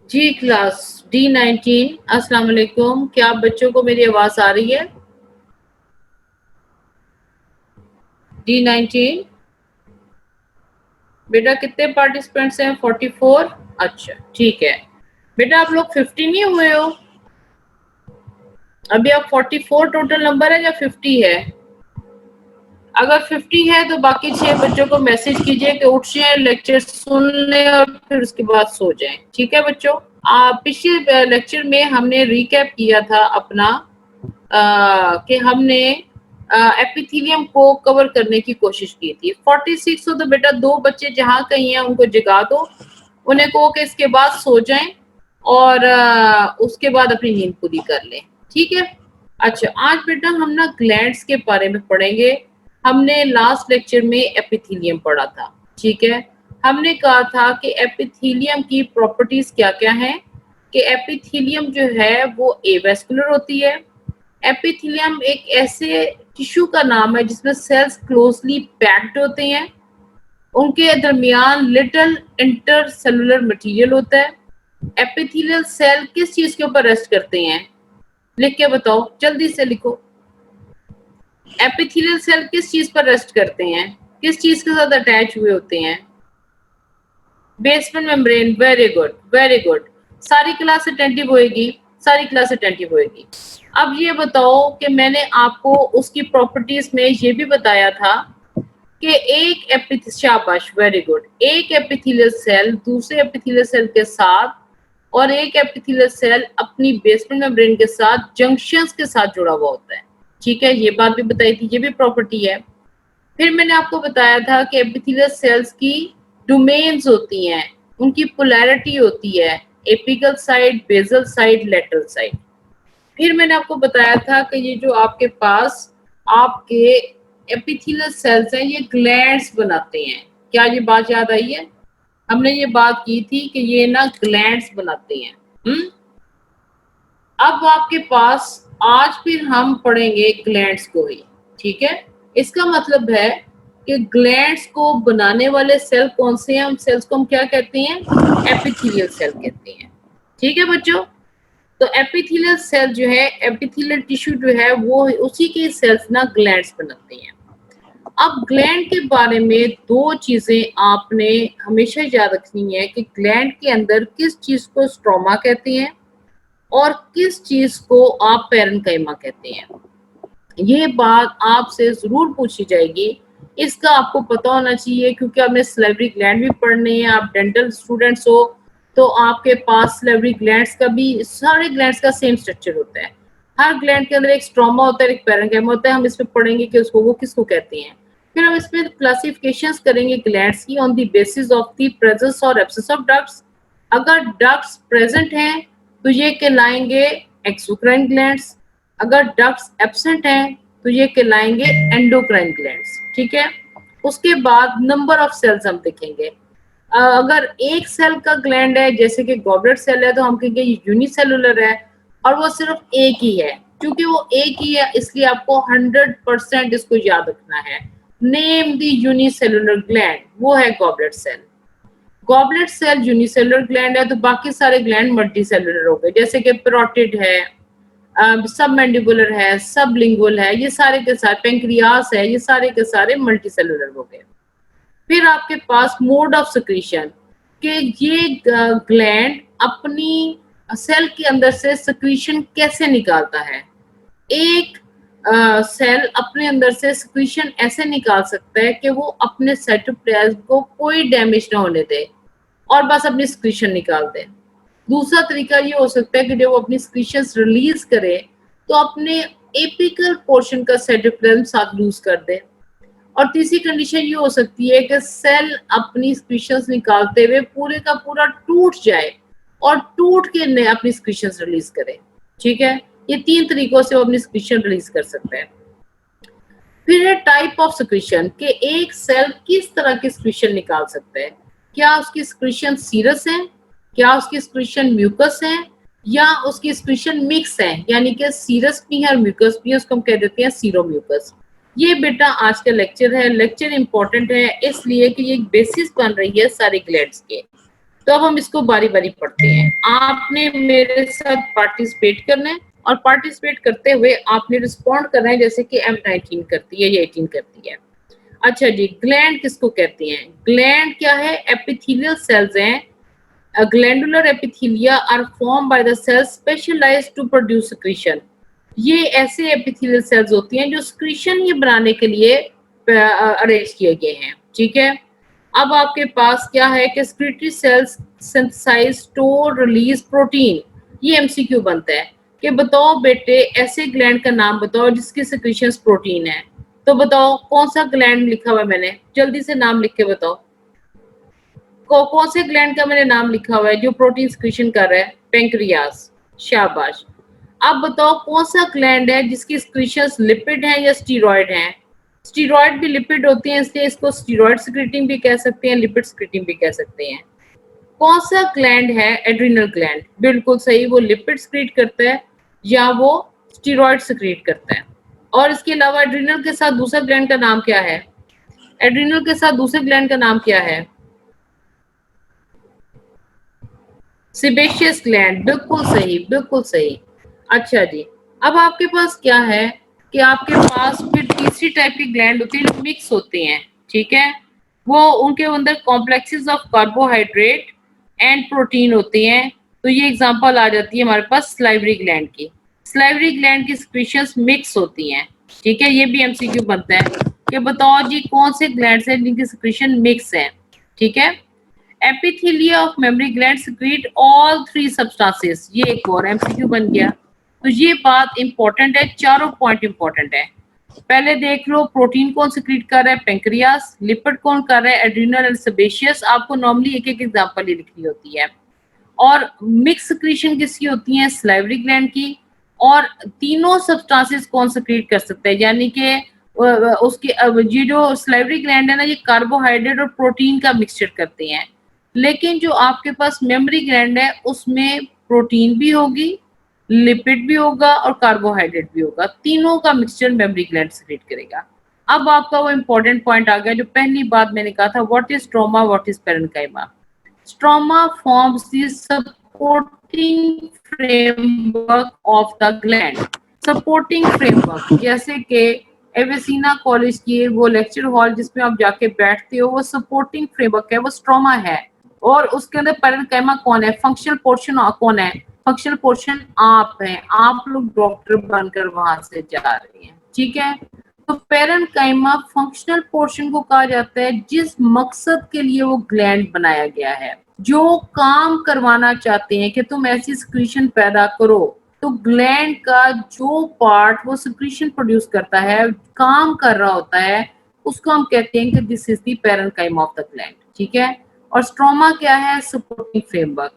जी class D19 अस्सलाम वालेकुम। क्या आप बच्चों को मेरी आवाज आ रही है? D19 बेटा कितने पार्टिसिपेंट्स हैं? 44। अच्छा ठीक है बेटा, आप लोग 50 नहीं हुए हो अभी? आप 44 टोटल नंबर है या 50 है? अगर 50 है तो बाकी 6 बच्चों को मैसेज कीजिए कि उठ जाएं, लेक्चर सुन लें और फिर उसके बाद सो जाएं। ठीक है बच्चों? पिछले लेक्चर में हमने रिकैप किया था अपना कि हमने एपिथेलियम को कवर करने की कोशिश की थी। 46 हो तो बेटा 2 बच्चे जहाँ कहीं हैं उनको जगा दो, उन्हें कहो कि इसके बाद सो जाएं और उसके बाद अपनी नींद पूरी कर लें। ठीक है? अच्छा, आज बेटा हम ना ग्लैंड्स के बारे में पढ़ेंगे। हमने लास्ट लेक्चर में एपिथेलियम पढ़ा था। ठीक है? हमने कहा था कि एपिथेलियम की प्रॉपर्टीज क्या-क्या हैं, कि एपिथेलियम जो है वो एवेस्कुलर होती है। एपिथेलियम एक ऐसे टिश्यू का नाम है जिसमें सेल्स क्लोजली पैक्ड होते हैं, उनके दरमियान लिटिल इंटरसेलुलर मटेरियल होता है। एपिथेलियल सेल किस चीज के ऊपर रेस्ट करते हैं? लिख के बताओ, जल्दी से लिखो। एपिथेलियल सेल किस चीज पर रेस्ट करते हैं? किस चीज के साथ अटैच हुए होते हैं? Basement membrane. Very good, very good. सारी क्लास अटेंटिव होएगी, सारी क्लास अटेंटिव होएगी। अब ये बताओ कि मैंने आपको उसकी प्रॉपर्टीज में ये भी बताया था कि एक शाबाश, वेरी गुड, एक एपिथेलियल सेल दूसरे एपिथेलियल सेल के साथ और एक एपिथेलियल सेल अपनी बेसमेंट मेम्ब्रेन के साथ जंक्शंस के साथ जुड़ा हुआ होता है। ठीक है, ये बात भी बताई थी, ये भी प्रॉपर्टी है। फिर मैंने आपको बताया था कि एपिथेलियल सेल्स की डोमेन्स होती हैं, उनकी पोलैरिटी होती है, apical side, basal side, lateral side. फिर मैंने आपको बताया था कि ये जो आपके पास आपके एपिथेलियल सेल्स हैं, ये ग्लैंड्स बनाते हैं। क्या ये बात याद आई है? हमने ये बात की थी कि ये ना ग्लैंड्स बनाते हैं। अब आपके पास आज फिर हम पढ़ेंगे ग्लैंड्स को ही। ठीक है? इसका मतलब है कि ग्लैंड्स को बनाने वाले सेल कौन से हैं? हम सेल्स को हम क्या कहते हैं? एपिथेलियल सेल कहते हैं। ठीक है बच्चों? तो एपिथेलियल सेल जो है, एपिथेलियल टिश्यू जो है, वो उसी के सेल्स ना ग्लैंड्स बनाते हैं। अब ग्लैंड के बारे में 2 चीजें आपने हमेशा याद रखनी है कि ग्लैंड के अंदर किस चीज को स्ट्रोमा कहते हैं और किस चीज को आप पैरेन्काइमा कहते हैं। ये बात आपसे जरूर पूछी जाएगी, इसका आपको पता होना चाहिए, क्योंकि आपने सलेवरी ग्लैंड भी पढ़ने हैं। आप डेंटल स्टूडेंट्स हो तो आपके पास सलेवरी ग्लैंड्स का भी, सारे ग्लैंड्स का सेम स्ट्रक्चर होता है। हर ग्लैंड के अंदर एक स्ट्रोमा होता है, एक पैरेन्काइमा होता है। हम इसमें पढ़ेंगे कि उसको वो किसको कहते हैं। फिर हम इसमें क्लासिफिकेशंस करेंगे ग्लैंड्स की on the basis of the presence और एब्सेंस ऑफ डक्ट्स। अगर डक्ट्स प्रेजेंट हैं तो ये कहलाएंगे एक्सोक्राइन ग्लैंड्स, अगर डक्ट्स एब्सेंट हैं तो ये कहलाएंगे एंडोक्राइन ग्लैंड्स। ठीक है? उसके बाद नंबर ऑफ सेल्स हम देखेंगे। अगर एक सेल का ग्लैंड है, जैसे कि गॉबलेट सेल है, तो हम कहेंगे ये यूनिसेलुलर है और वो सिर्फ एक ही है। क्योंकि वो एक ही है इसलिए आपको 100% इसको याद रखना है। नेम द यूनिसेलुलर ग्लैंड, वो है goblet cell. Goblet cell unicellular gland है तो बाकी सारे ग्लैंड मल्टीसेलुलर हो गए, जैसे कि पैरोटिड है, सब मैंडिबुलर है, सब लिंगुअल है, ये सारे के सारे, पेंक्रियास है, ये सारे के सारे मल्टीसेलुलर हो गए। फिर आपके पास मोड ऑफ सिक्रीशन, कि ये ग्लैंड अपनी सेल के अंदर से सिक्रीशन कैसे निकालता है। एक सेल अपने अंदर से सिक्रीशन ऐसे निकाल सकता है कि वो अपने साइटोप्लाज्म को कोई डैमेज ना होने दे और बस अपनी सिक्रीशन निकाल दे। दूसरा तरीका ये हो सकता है कि जब वो अपनी सिक्रीशंस रिलीज करे तो अपने एपिकल पोर्शन का साइटोप्लाज्म साथ लूज कर दे। और तीसरी कंडीशन ये हो सकती है कि सेल अपनी सिक्रीशंस निकालते हुए पूरे का पूरा टूट जाए और टूट के अपनी सिक्रीशंस रिलीज करे। ठीक है? ये 3 तरीकों से वो अपनी सिक्रीशन रिलीज कर सकते हैं। फिर है टाइप ऑफ सिक्रीशन, कि एक सेल किस तरह की सिक्रीशन निकाल सकता है। क्या उसकी सिक्रीशन सीरस है, क्या उसकी सिक्रीशन म्यूकस है, या उसकी सिक्रीशन मिक्स है, यानी कि सीरस भी है और म्यूकस भी है, उसको हम कह देते हैं सीरोम्यूकस। ये बेटा आज का लेक्चर है। लेक्चर इंपॉर्टेंट है इसलिए कि ये बेसिस बन रही है सारे ग्लैंड्स के। तो अब हम इसको बारी बारी पढ़ते हैं। आपने मेरे साथ पार्टिसिपेट करना है और पार्टिसिपेट करते हुए आपने रिस्पॉन्ड करना है, जैसे कि M19 करती है या 18 करती है। अच्छा जी, ग्लैंड किसको कहते हैं? ग्लैंड क्या है? एपिथेलियल सेल्स हैं। Glandular epithelia are form by the cells specialized to produce secretion. ये ऐसे एपिथेलियल सेल्स होती हैं जो सिक्रीशन ही बनाने के लिए अरेंज किए गए हैं। ठीक है, अब आपके पास क्या है कि secretory cells synthesize, store, release protein. ये एमसीक्यू बनता है कि बताओ बेटे ऐसे ग्लैंड का नाम बताओ जिसकी सिक्रीशंस प्रोटीन है। तो बताओ कौन सा ग्लैंड लिखा हुआ है मैंने, जल्दी से नाम लिख के बताओ। कौन से ग्लैंड का मैंने नाम लिखा हुआ है जो प्रोटीन सिक्रीशन कर रहा है? पेंक्रियास। शाबाश। अब बताओ कौन सा ग्लैंड है जिसकी सिक्रीशंस लिपिड हैं या स्टीरॉयड हैं? स्टीरॉयड भी लिपिड होती हैं, इसलिए इसको स्टीरॉयड सिक्रीटिंग भी कह सकते हैं, लिपिड सिक्रीटिंग भी कह सकते हैं। कौन सा ग्लैंड है? Adrenal gland. बिल्कुल सही, वो लिपिड सिक्रीट करता है या वो स्टीरॉयड सिक्रीट करता है। और इसके अलावा एड्रिनल के साथ दूसरा ग्लैंड का नाम क्या है? एड्रिनल के साथ दूसरे ग्लैंड का नाम क्या है? Sebaceous gland. बिल्कुल सही, बिल्कुल सही। अच्छा जी, अब आपके पास क्या है कि आपके पास फिर तीसरी टाइप की ग्लैंड होती है जो मिक्स होते हैं। ठीक है, वो उनके अंदर complexes of carbohydrate and protein होते हैं। तो ये एग्जांपल आ जाती है हमारे पास स्लाइवरी ग्लैंड की। स्लाइवरी ग्लैंड की सिक्रीशंस मिक्स होती हैं। ठीक है, ये भी एमसीक्यू बनता है कि बताओ जी कौन से ग्लैंड्स हैं जिनकी सिक्रीशन मिक्स है। ठीक है, epithelia of memory gland secrete all three substances. ये एक और एमसीक्यू बन गया। तो ये बात इंपॉर्टेंट है, चारों पॉइंट इंपॉर्टेंट है। पहले देख लो, प्रोटीन कौन सिक्रीट कर रहा है? पेंक्रियास। लिपिड कौन कर रहा है? Adrenal and sebaceous. आपको नॉर्मली एक एक एग्जांपल ही लिखनी होती है। और मिक्स सिक्रीशन किसकी होती है? स्लाइवरी ग्लैंड की। और तीनों सब्सटेंसेस कौन सिक्रीट कर सकते हैं? यानी कि उसके ये जो स्लाइवरी ग्लैंड है ना, ये कार्बोहाइड्रेट और प्रोटीन का मिक्सचर करते हैं। लेकिन जो आपके पास मेमोरी ग्लैंड है उसमें प्रोटीन भी होगी, लिपिड भी होगा और कार्बोहाइड्रेट भी होगा। तीनों का मिक्सचर मेमोरी ग्लैंड सिक्रीट करेगा। अब आपका वो इंपॉर्टेंट पॉइंट आ गया जो पहली बात मैंने कहा था, what is stroma, what is parenchyma. Stroma forms the supporting framework of the gland. Supporting framework, जैसे कि एवेसिना कॉलेज की वो लेक्चर हॉल जिसमें आप जाके बैठते हो, वो सपोर्टिंग फ्रेमवर्क है, वो स्ट्रोमा है। और उसके अंदर पेरेन्काइमा कौन है? फंक्शनल पोर्शन कौन है? फंक्शनल पोर्शन आप हैं, आप लोग डॉक्टर बनकर वहां से जा रहे हैं। ठीक है, तो पेरेन्काइमा फंक्शनल पोर्शन को कहा जाता है जिस मकसद के लिए वो ग्लैंड बनाया गया है। जो काम करवाना चाहते हैं कि तुम ऐसी सिक्रीशन पैदा करो, तो ग्लैंड का जो पार्ट वो सिक्रीशन प्रोड्यूस करता है, काम कर रहा होता है, उसको हम कहते हैं कि this is the parenchyma of the gland. ठीक है, और स्ट्रोमा क्या है? Supporting framework.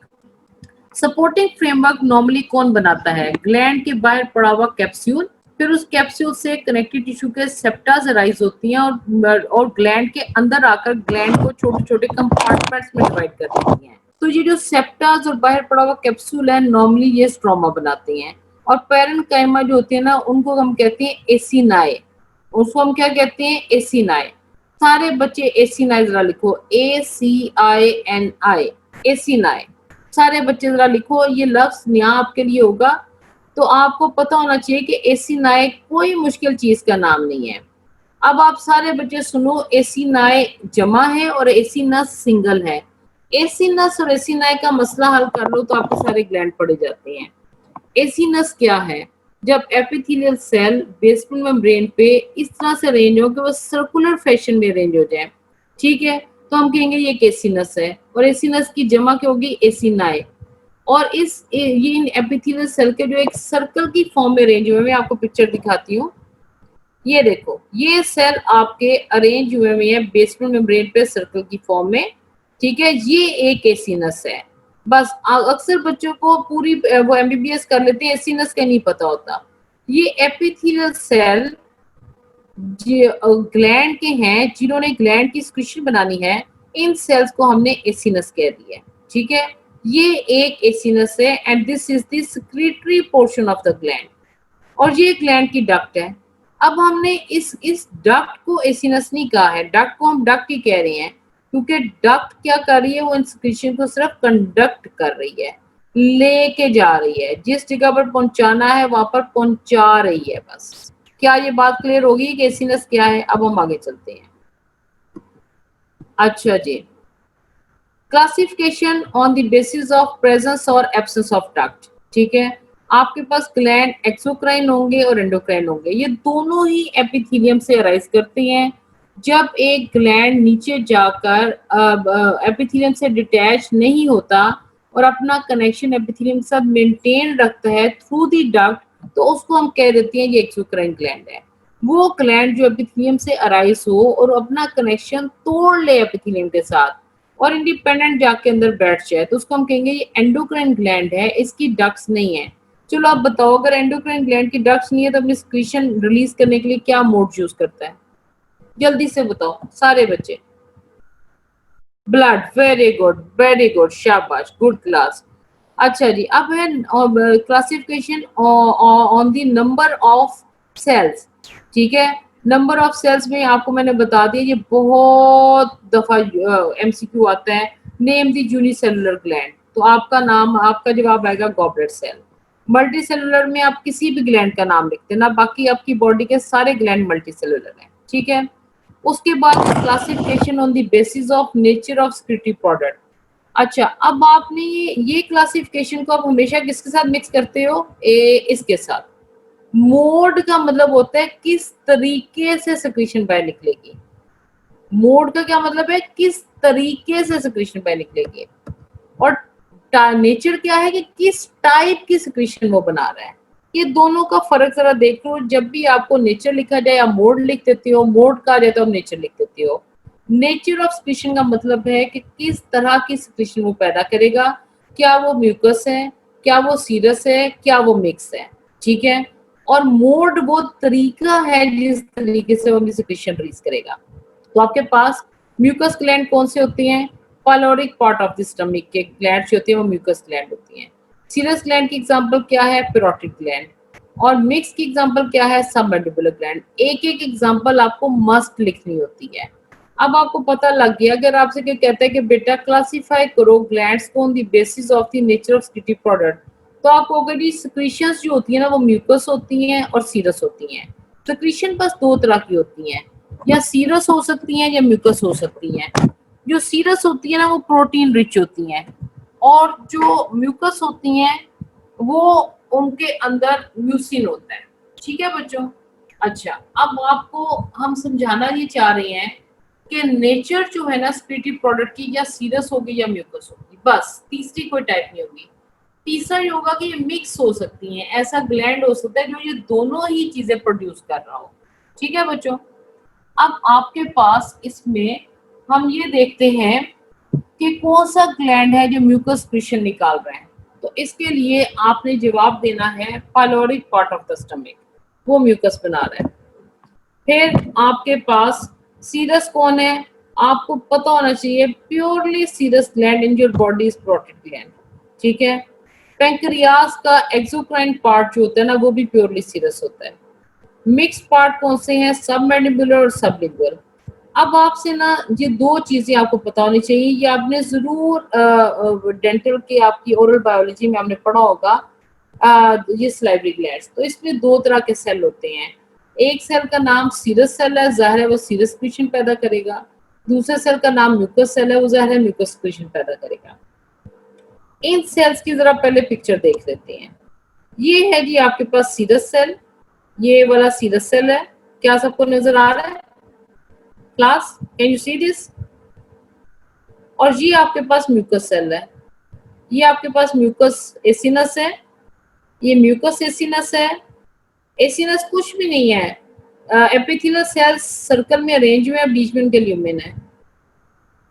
Supporting framework normally कौन बनाता है? ग्लैंड के बाहर पड़ा हुआ कैप्सूल, फिर उस कैप्सूल से कनेक्टिव टिश्यू के सेप्टास राइज होती हैं और ग्लैंड के अंदर आकर ग्लैंड को छोटे छोटे कंपार्टमेंट्स में डिवाइड कर देती हैं। तो ये जो सेप्टास और बाहर पड़ा हुआ कैप्सूल है, नॉर्मली ये स्ट्रोमा बनाते हैं। और पेरेन्काइमा जो होती है ना, उनको हम कहते हैं एसिनाए। उसको हम क्या कहते हैं? एसिनाए। सारे बच्चे एसिनाए जरा लिखो, ACINI, एसिनाए। सारे बच्चे जरा लिखो, ये लफ्ज यहाँ आपके लिए होगा। तो आपको पता होना चाहिए कि एसिनाए कोई मुश्किल चीज का नाम नहीं है। अब आप सारे बच्चे सुनो, एसिनाए जमा है और एसिनस सिंगल है। एसिनस और एसिनाए का मसला हल कर लो तो आपके सारे ग्लैंड पड़े जाते हैं। एसिनस क्या है? जब एपिथेलियल सेल बेसमेंट मेम्ब्रेन पे इस तरह से अरेंज हो कि वो सर्कुलर फैशन में अरेंज हो जाए। ठीक है, तो हम कहेंगे ये एक एसिनस है। और एसिनस की जमा क्या होगी? एसिनाए। और ये इन एपिथेलियल सेल के जो एक सर्कल की फॉर्म में अरेंज हुए, मैं आपको पिक्चर दिखाती हूँ। ये देखो, ये सेल आपके अरेंज हुए हुए हैं बेसमेंट मेम्ब्रेन पे सर्कल की फॉर्म में। ठीक है, ये एक एसिनस है। बस अक्सर बच्चों को पूरी वो एमबीबीएस कर लेते हैं, एसिनस का नहीं पता होता। ये एपिथेलियल सेल ग्लैंड के हैं, जिन्होंने ग्लैंड की सिक्रीशन बनानी है, इन सेल्स को हमने एसिनस कह दिया। ठीक है, ये एक एसिनस है and this is the secretory portion of the gland. और ये ग्लैंड की डक्ट है। अब हमने इस डक्ट को एसिनस नहीं कहा है, डक्ट को हम डक्ट ही कह रहे हैं। क्योंकि डक्ट क्या कर रही है, वो इन सिक्रीशन को सिर्फ कंडक्ट कर रही है, लेके जा रही है, जिस जगह पर पहुंचाना है वहां पर पहुंचा रही है बस। क्या ये बात क्लियर होगी कि एसीनेस क्या है? अब हम आगे चलते हैं। अच्छा जी, classification on the basis of presence और एब्सेंस ऑफ डक्ट। ठीक है, आपके पास ग्लैंड एक्सोक्राइन होंगे और एंडोक्राइन होंगे, ये दोनों ही एपिथेलियम से अराइज करते हैं। जब एक ग्लैंड नीचे जाकर एपिथेलियम से डिटैच नहीं होता और अपना कनेक्शन एपिथेलियम के साथ मेंटेन रखता है थ्रू दी डक्ट, तो उसको हम कह देते हैं ये एक्सोक्राइन ग्लैंड है। वो ग्लैंड जो एपिथेलियम से अराइज हो और अपना कनेक्शन तोड़ ले एपिथेलियम के साथ और इंडिपेंडेंट जाके अंदर बैठ जाए, तो उसको हम कहेंगे ये एंडोक्राइन ग्लैंड है, इसकी डक्ट्स नहीं है। चलो आप बताओ, अगर एंडोक्राइन ग्लैंड की डक्ट्स नहीं है तो अपनी सिक्रीशन रिलीज करने के लिए क्या मोड यूज करता है? जल्दी से बताओ सारे बच्चे। ब्लड, वेरी गुड, शाबाश, गुड क्लास। अच्छा जी, अब है classification on the number of cells. ठीक है, नंबर ऑफ सेल्स में आपको मैंने बता दिया, ये बहुत दफा एमसीक्यू आता है। नेम द यूनिसेलुलर ग्लैंड, तो आपका नाम, आपका जवाब आएगा गॉबलेट सेल। मल्टी सेलुलर में आप किसी भी ग्लैंड का नाम लिखते ना, बाकी आपकी बॉडी के सारे ग्लैंड मल्टी सेलुलर हैं। ठीक है, उसके बाद classification on the basis of nature of secretory product. अच्छा, अब आपने ये क्लासिफिकेशन को आप हमेशा किसके साथ मिक्स करते हो? इसके साथ। मोड का मतलब होता है किस तरीके से सिक्रीशन बाहर निकलेगी। मोड का क्या मतलब है? किस तरीके से सिक्रीशन बाहर निकलेगी। और नेचर क्या है कि किस टाइप की सिक्रीशन वो बना रहा है। ये दोनों का फर्क जरा देखो। जब भी आपको नेचर लिखा जाए या मोड लिख देते हो, मोड कहा जाए तो आप नेचर लिख देते हो। नेचर ऑफ सिक्रीशन का मतलब है कि किस तरह की सिक्रीशन वो पैदा करेगा, क्या वो म्यूकस है, क्या वो सीरस है, क्या वो मिक्स है। ठीक है, और मोड वो तरीका है जिस तरीके से वो अपनी सिक्रीशन रिलीज करेगा। तो आपके पास म्यूकस ग्लैंड कौन से होती हैं? Pyloric part of the stomach के ग्लैंड जो होती है वो म्यूकस ग्लैंड होती हैं। सीरस ग्लैंड की एग्जांपल क्या है? Parotid gland. और मिक्स की एग्जांपल क्या है? Submandibular gland. एक एक एग्जांपल आपको मस्ट लिखनी होती है। अब आपको पता लग गया, अगर आपसे कोई कहता है कि बेटा क्लासिफाई करो ग्लैंड्स को on the basis of the nature of secretory product, तो आपको अगर ये सिक्रीशंस जो होती है ना वो म्यूकस होती हैं और सीरस होती हैं। सिक्रीशन बस दो तरह की होती हैं, या सीरस हो सकती हैं या म्यूकस हो सकती हैं। जो सीरस होती है ना वो प्रोटीन रिच होती हैं, और जो म्यूकस होती हैं वो उनके अंदर म्यूसिन होता है। ठीक है बच्चों। अच्छा, अब आपको हम समझाना ये चाह रहे हैं कि नेचर जो है ना सिक्रीटरी प्रोडक्ट की, या सीरस होगी या म्यूकस होगी, बस तीसरी कोई टाइप नहीं होगी। तीसरा ये होगा कि ये मिक्स हो सकती हैं, ऐसा ग्लैंड हो सकता है जो ये दोनों ही चीजें प्रोड्यूस कर रहा हो। ठीक है बच्चों। अब आपके पास इसमें हम ये देखते हैं कि कौन सा ग्लैंड है जो म्यूकस सिक्रीशन निकाल रहा है। तो इसके लिए आपने जवाब देना है pyloric part of the stomach, वो म्यूकस बना रहा है। फिर आपके पास सीरस कौन है? आपको पता होना चाहिए, purely serous gland in your body is parotid gland. ठीक है, पैंक्रियास का एक्सोक्राइन पार्ट जो होता है ना वो भी प्योरली सीरस होता है। मिक्स पार्ट कौन से हैं? सबमैंडिबुलर और सबलिंगुअल। अब आपसे ना ये दो चीजें आपको पता होनी चाहिए, ये आपने जरूर डेंटल के आपकी ओरल बायोलॉजी में आपने पढ़ा होगा। ये सलाइवरी ग्लैंड्स, तो इसमें दो तरह के सेल होते हैं। एक सेल का नाम सीरस सेल है, जाहिर है वो सीरस सिक्रीशन पैदा करेगा। दूसरे सेल का नाम म्यूकस सेल है, वो जाहिर है म्यूकस सिक्रीशन पैदा करेगा। इन सेल्स की जरा पहले पिक्चर देख लेते हैं। ये है जी आपके पास सीरस सेल, ये वाला सीरस सेल है। क्या सबको नजर आ रहा है class? Can you see this? और ये आपके पास म्यूकस सेल है, ये आपके पास म्यूकस एसिनस है, ये म्यूकस एसिनस है। एसिनस कुछ भी नहीं है, एपिथेलियल सेल्स सर्कल में अरेंज हुए हैं, बीच में उनके ल्यूमेन है।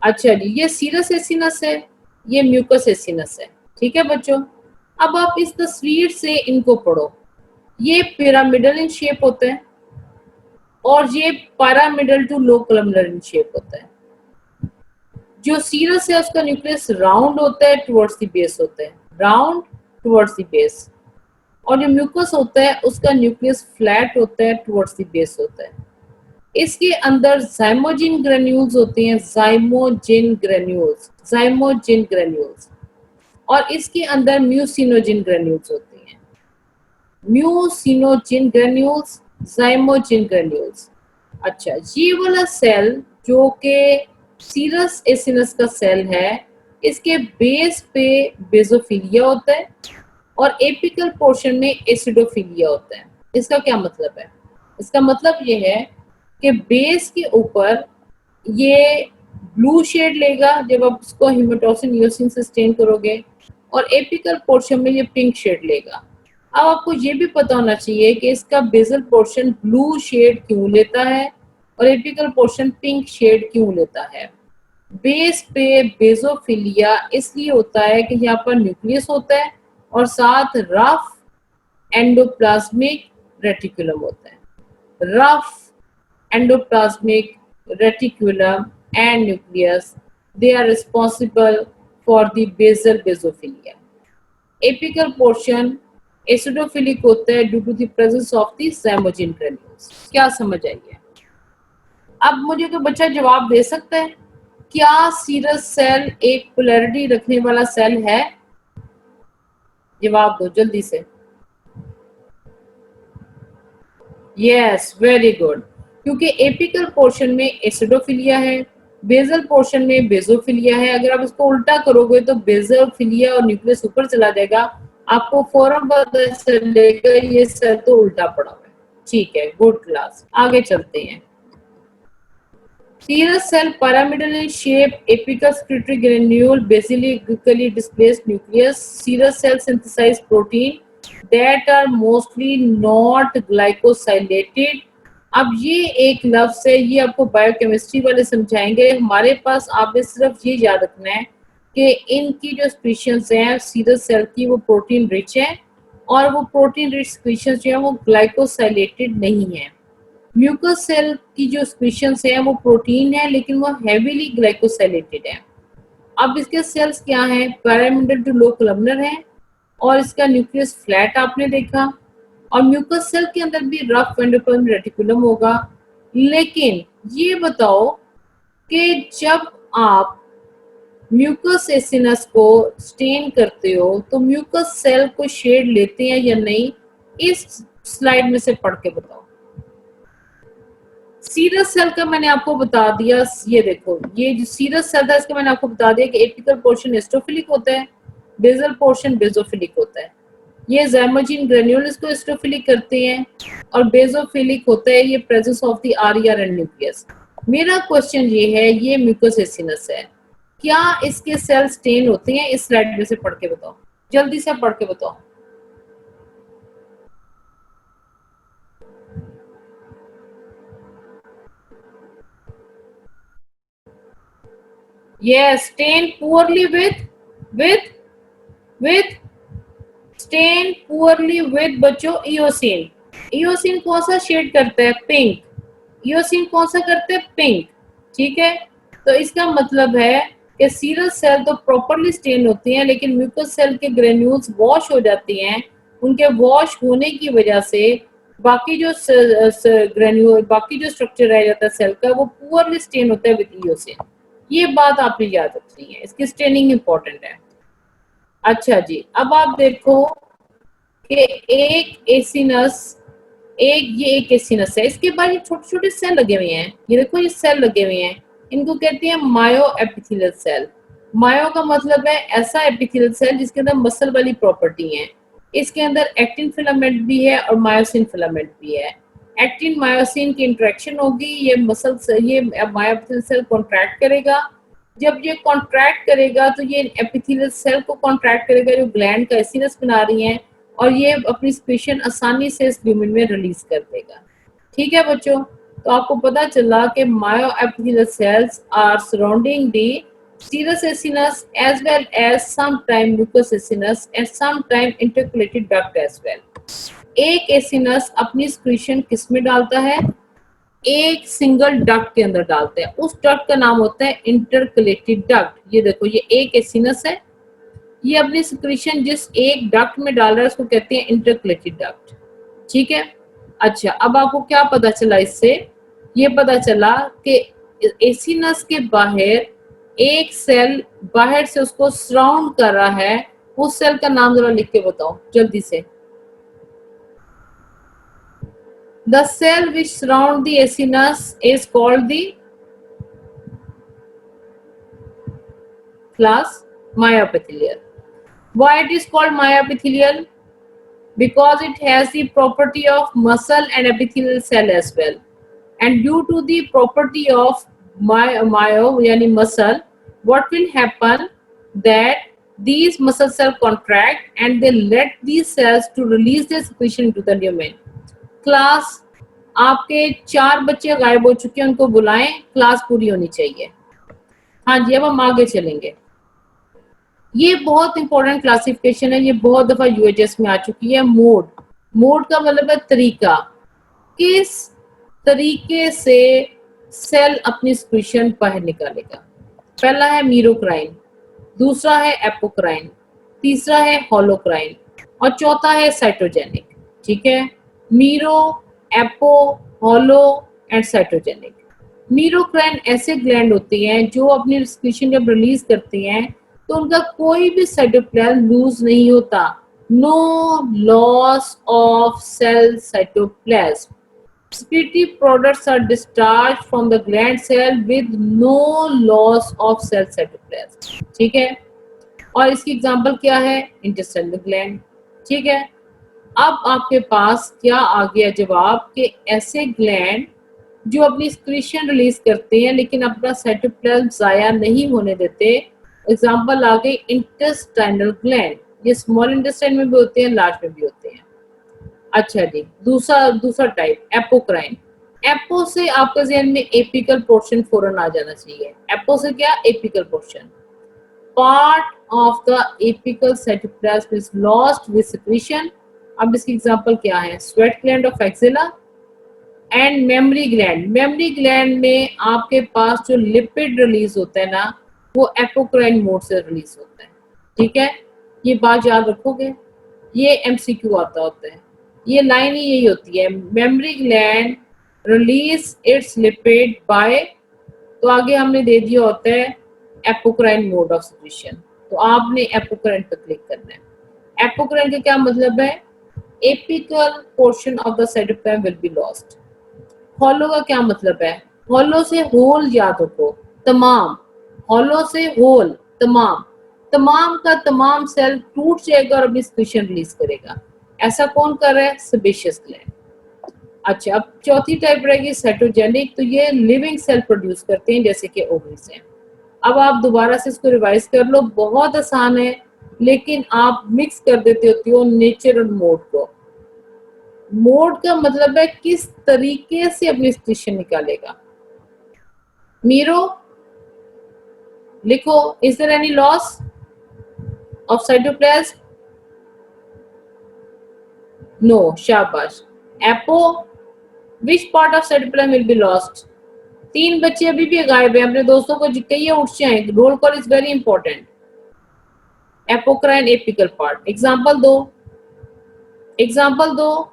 अच्छा जी, ये सीरस एसिनस है, ये म्यूकस एसिनस है। ठीक है बच्चों, अब आप इस तस्वीर से इनको पढ़ो। ये पिरामिडल इन शेप होता है और ये pyramidal to low columnar in shape होता है। जो सीरस है उसका न्यूक्लियस राउंड होता है, टुवर्ड्स द बेस होता है, राउंड टुवर्ड्स द बेस। और जो म्यूकस होता है उसका न्यूक्लियस फ्लैट होता है, टुवर्ड्स द बेस होता है। इसके अंदर जाइमोजिन ग्रेन्यूल्स होते हैं, जाइमोजिन ग्रेन्यूल्स, और इसके अंदर म्यूसिनोजिन ग्रेन्यूल्स होते हैं, म्यूसिनोजिन ग्रेन्यूल्स, जाइमोजिन ग्रेन्यूल्स। अच्छा, ये वाला सेल जो कि सीरस एसिनस का सेल है, इसके बेस पे बेजोफिलिया होता है और एपिकल पोर्शन में एसिडोफिलिया होता है। इसका क्या मतलब है? इसका मतलब ये है कि बेस के ऊपर ये ब्लू शेड लेगा जब आप इसको हेमाटोसिन यूसिन से स्टेन करोगे, और एपिकल पोर्शन में ये पिंक शेड लेगा। अब आपको ये भी पता होना चाहिए कि इसका बेसल पोर्शन ब्लू शेड क्यों लेता है और एपिकल पोर्शन पिंक शेड क्यों लेता है। बेस पे बेजोफिलिया इसलिए होता है कि यहाँ पर न्यूक्लियस होता है और साथ रफ एंडोप्लाज्मिक रेटिकुलम होता है। Rough endoplasmic reticulum and nucleus, they are responsible for the basal basophilia. Apical portion acidophilic होता है due to the presence of the zymogen granules. क्या समझ आई है? अब मुझे कोई बच्चा जवाब दे सकता है, क्या सीरस सेल एक पोलैरिटी रखने वाला सेल है? जवाब दो जल्दी से। यस, वेरी गुड, क्योंकि एपिकल पोर्शन में एसिडोफिलिया है, बेसल पोर्शन में बेजोफिलिया है। अगर आप इसको उल्टा करोगे तो बेजोफिलिया और न्यूक्लियस ऊपर चला जाएगा, आपको फौरन पता चलेगा ये सेल तो उल्टा पड़ा हुआ है। ठीक है, गुड क्लास, आगे चलते हैं। Serous cell pyramidal in shape, apical secretory granule, basically displaced nucleus. Serous cell synthesize protein that are mostly not glycosylated. अब ये एक लफ्ज है, ये आपको बायोकेमिस्ट्री वाले समझाएंगे। हमारे पास आपने सिर्फ ये याद रखना है कि इनकी जो स्पीशीज हैं सीरस सेल की, वो प्रोटीन रिच है, और वो प्रोटीन रिच स्पीशीज जो है वो ग्लाइकोसाइलेटेड नहीं है। म्यूकस सेल की जो स्पीशीज है वो प्रोटीन है लेकिन वो हेवीली ग्लाइकोसाइलेटेड है। अब इसके सेल्स क्या हैं? पिरामिडल टू लो कॉलमनर है, और इसका न्यूक्लियस फ्लैट आपने देखा, और म्यूकस सेल के अंदर भी रफ एंडोप्लाज्मिक रेटिकुलम होगा। लेकिन ये बताओ कि जब आप म्यूकस एसिनस को स्टेन करते हो तो म्यूकस सेल को शेड लेते हैं या नहीं? इस स्लाइड में से पढ़ के बताओ। सीरस सेल का मैंने आपको बता दिया, ये देखो, ये जो सीरस सेल था इसका मैंने आपको बता दिया कि एपिकल पोर्शन एस्ट्रोफिलिक होता है, बेसल पोर्शन बेजोफिलिक होता है। ये ज़ाइमोजिन ग्रेन्यूल इसको एस्ट्रोफिलिक करते हैं, और बेजोफिलिक होता है ये presence of the RER and nucleus. मेरा क्वेश्चन ये है, ये म्यूकस एसिनस है, क्या इसके सेल स्टेन होते हैं? इस स्लाइड में से पढ़ के बताओ, जल्दी से पढ़ के बताओ। Yes, stain poorly with stain poorly with बच्चों इयोसिन। इयोसिन कौन सा शेड करता है? पिंक। इयोसिन कौन सा करता है? पिंक। ठीक है, तो इसका मतलब है कि सीरस सेल तो प्रॉपरली स्टेन होती हैं, लेकिन म्यूकस सेल के ग्रेन्यूल्स वॉश हो जाती हैं। उनके वॉश होने की वजह से बाकी जो ग्रेन्यूल, बाकी जो स्ट्रक्चर रह जाता है सेल का, वो पुअरली स्टेन होता है विद इयोसिन। ये बात आपने याद रखनी है, इसकी स्टेनिंग इंपॉर्टेंट है। अच्छा जी, अब आप देखो कि एक एसिनस है, इसके बाद ये छोटे छोटे सेल लगे हुए हैं। ये देखो, ये सेल लगे हुए हैं, इनको कहते हैं मायो एपिथेलियल सेल। मायो का मतलब है ऐसा एपिथेलियल सेल जिसके अंदर मसल वाली प्रॉपर्टी है। इसके अंदर एक्टिन फिलामेंट भी है और मायोसिन फिलामेंट भी है। एक्टिन मायोसिन की इंटरेक्शन होगी, ये मसल से, ये मायो एपिथेलियल सेल कॉन्ट्रैक्ट करेगा। जब ये कॉन्ट्रैक्ट करेगा तो ये एपिथेलियल सेल को कॉन्ट्रैक्ट करेगा जो ग्लैंड का एसिनस बना रही हैं, और ये अपनी स्पीशीज आसानी से इस ल्यूमेन में रिलीज कर देगा। ठीक है बच्चों, तो आपको पता चला कि myoepithelial cells are surrounding the serous acinus as well as sometime mucous acinus and sometime intercalated duct as well. एक एसिनस अपनी स्क्रीशन किस में डालता है? एक सिंगल डक्ट के अंदर डालते हैं, उस डक्ट का नाम होता है इंटरकलेटेड डक्ट। ये देखो, ये एक एसिनस है, ये अपनी सिक्रीशन जिस एक डक्ट में डाल रहा है उसको कहते हैं इंटरकलेटेड डक्ट। ठीक है, अच्छा, अब आपको क्या पता चला इससे ये पता चला कि एसिनस के बाहर एक सेल बाहर से उसको सराउंड कर रहा है, उस सेल का नाम जरा लिख के बताओ जल्दी से। The cell which surround the acinus is called the class myoepithelial. Why it is called myoepithelial? Because it has the property of muscle and epithelial cell as well. And due to the property of myo yani muscle, what will happen that these muscle cells contract and they let these cells to release their secretion to the lumen. Class आपके 4 बच्चे गायब हो चुके हैं, उनको बुलाएं, class पूरी होनी चाहिए। हाँ जी, अब हम आगे चलेंगे। ये बहुत इंपॉर्टेंट क्लासिफिकेशन है, ये बहुत दफा यूएचएस में आ चुकी है। मोड, मोड का मतलब है तरीका, किस तरीके से सेल अपनी सिक्रीशन बाहर निकालेगा। पहला है मीरोक्राइन, दूसरा है एपोक्राइन, तीसरा है होलोक्राइन और चौथा है साइटोजेनिक। ठीक है, mero, apo, holo and cytogenic. Merocrine ऐसे ग्लैंड होती हैं जो अपनी सिक्रीशन जब रिलीज करती हैं तो उनका कोई भी साइटोप्लाज्म लूज नहीं होता, no loss of cell cytoplasm. Secretory products are discharged from the gland cell with no loss of cell cytoplasm. ठीक है, और इसकी एग्जांपल क्या है, इंटेस्टाइनल ग्लैंड। ठीक है, अब आपके पास क्या आ गया जवाब कि ऐसे ग्लैंड जो अपनी सिक्रीशन रिलीज करते हैं लेकिन अपना साइटोप्लाज्म जाया नहीं होने देते। एग्जांपल आ गई इंटेस्टाइनल ग्लैंड, ये स्मॉल इंटेस्टाइन में भी होते हैं, लार्ज में भी होते हैं। अच्छा जी, दूसरा टाइप एपोक्राइन। एपो से आपके ज़हन में एपिकल पोर्शन फौरन आ जाना चाहिए। एपो से क्या, apical portion. Part of the apical cytoplasm is lost with secretion. अब इसकी एग्जांपल क्या है, sweat gland of axilla and mammary gland. Mammary gland में आपके पास जो लिपिड रिलीज होता है ना, वो एपोक्राइन मोड से रिलीज होता है। ठीक है, ये बात याद रखोगे, ये एमसीक्यू आता होता है। ये लाइन ही यही होती है, mammary gland release its lipid by, तो आगे हमने दे दिया होता है एपोक्राइन मोड ऑफ सिक्रीशन, तो आपने एपोक्राइन पर क्लिक करना है। एपोक्राइन का क्या मतलब है, apical portion of the cytoplasm will be lost. Holo का क्या मतलब है, होलो से होल याद रखो, तमाम, होलो से होल, तमाम, तमाम का तमाम सेल टूट जाएगा और अपनी सिक्रीशन रिलीज करेगा। ऐसा कौन कर रहा है, सेबेशियस ग्लैंड। अच्छा, अब चौथी टाइप रहेगी साइटोजेनिक, तो ये लिविंग सेल प्रोड्यूस करते हैं जैसे कि ओवरीज हैं। अब आप दोबारा से इसको रिवाइज कर लो, बहुत आसान है, लेकिन आप मिक्स कर देते होते हो नेचर और मोड को। मोड का मतलब है किस तरीके से अपनी सिक्रीशन निकालेगा। मीरो लिखो, is there any loss of cytoplasm, no, शाबाश। Apo, which part of cytoplasm will be lost. 3 बच्चे अभी भी गायब हैं, अपने दोस्तों को कहिए उठ जाए, roll call is very important. Apocrine apical part, example दो, एग्जांपल दो।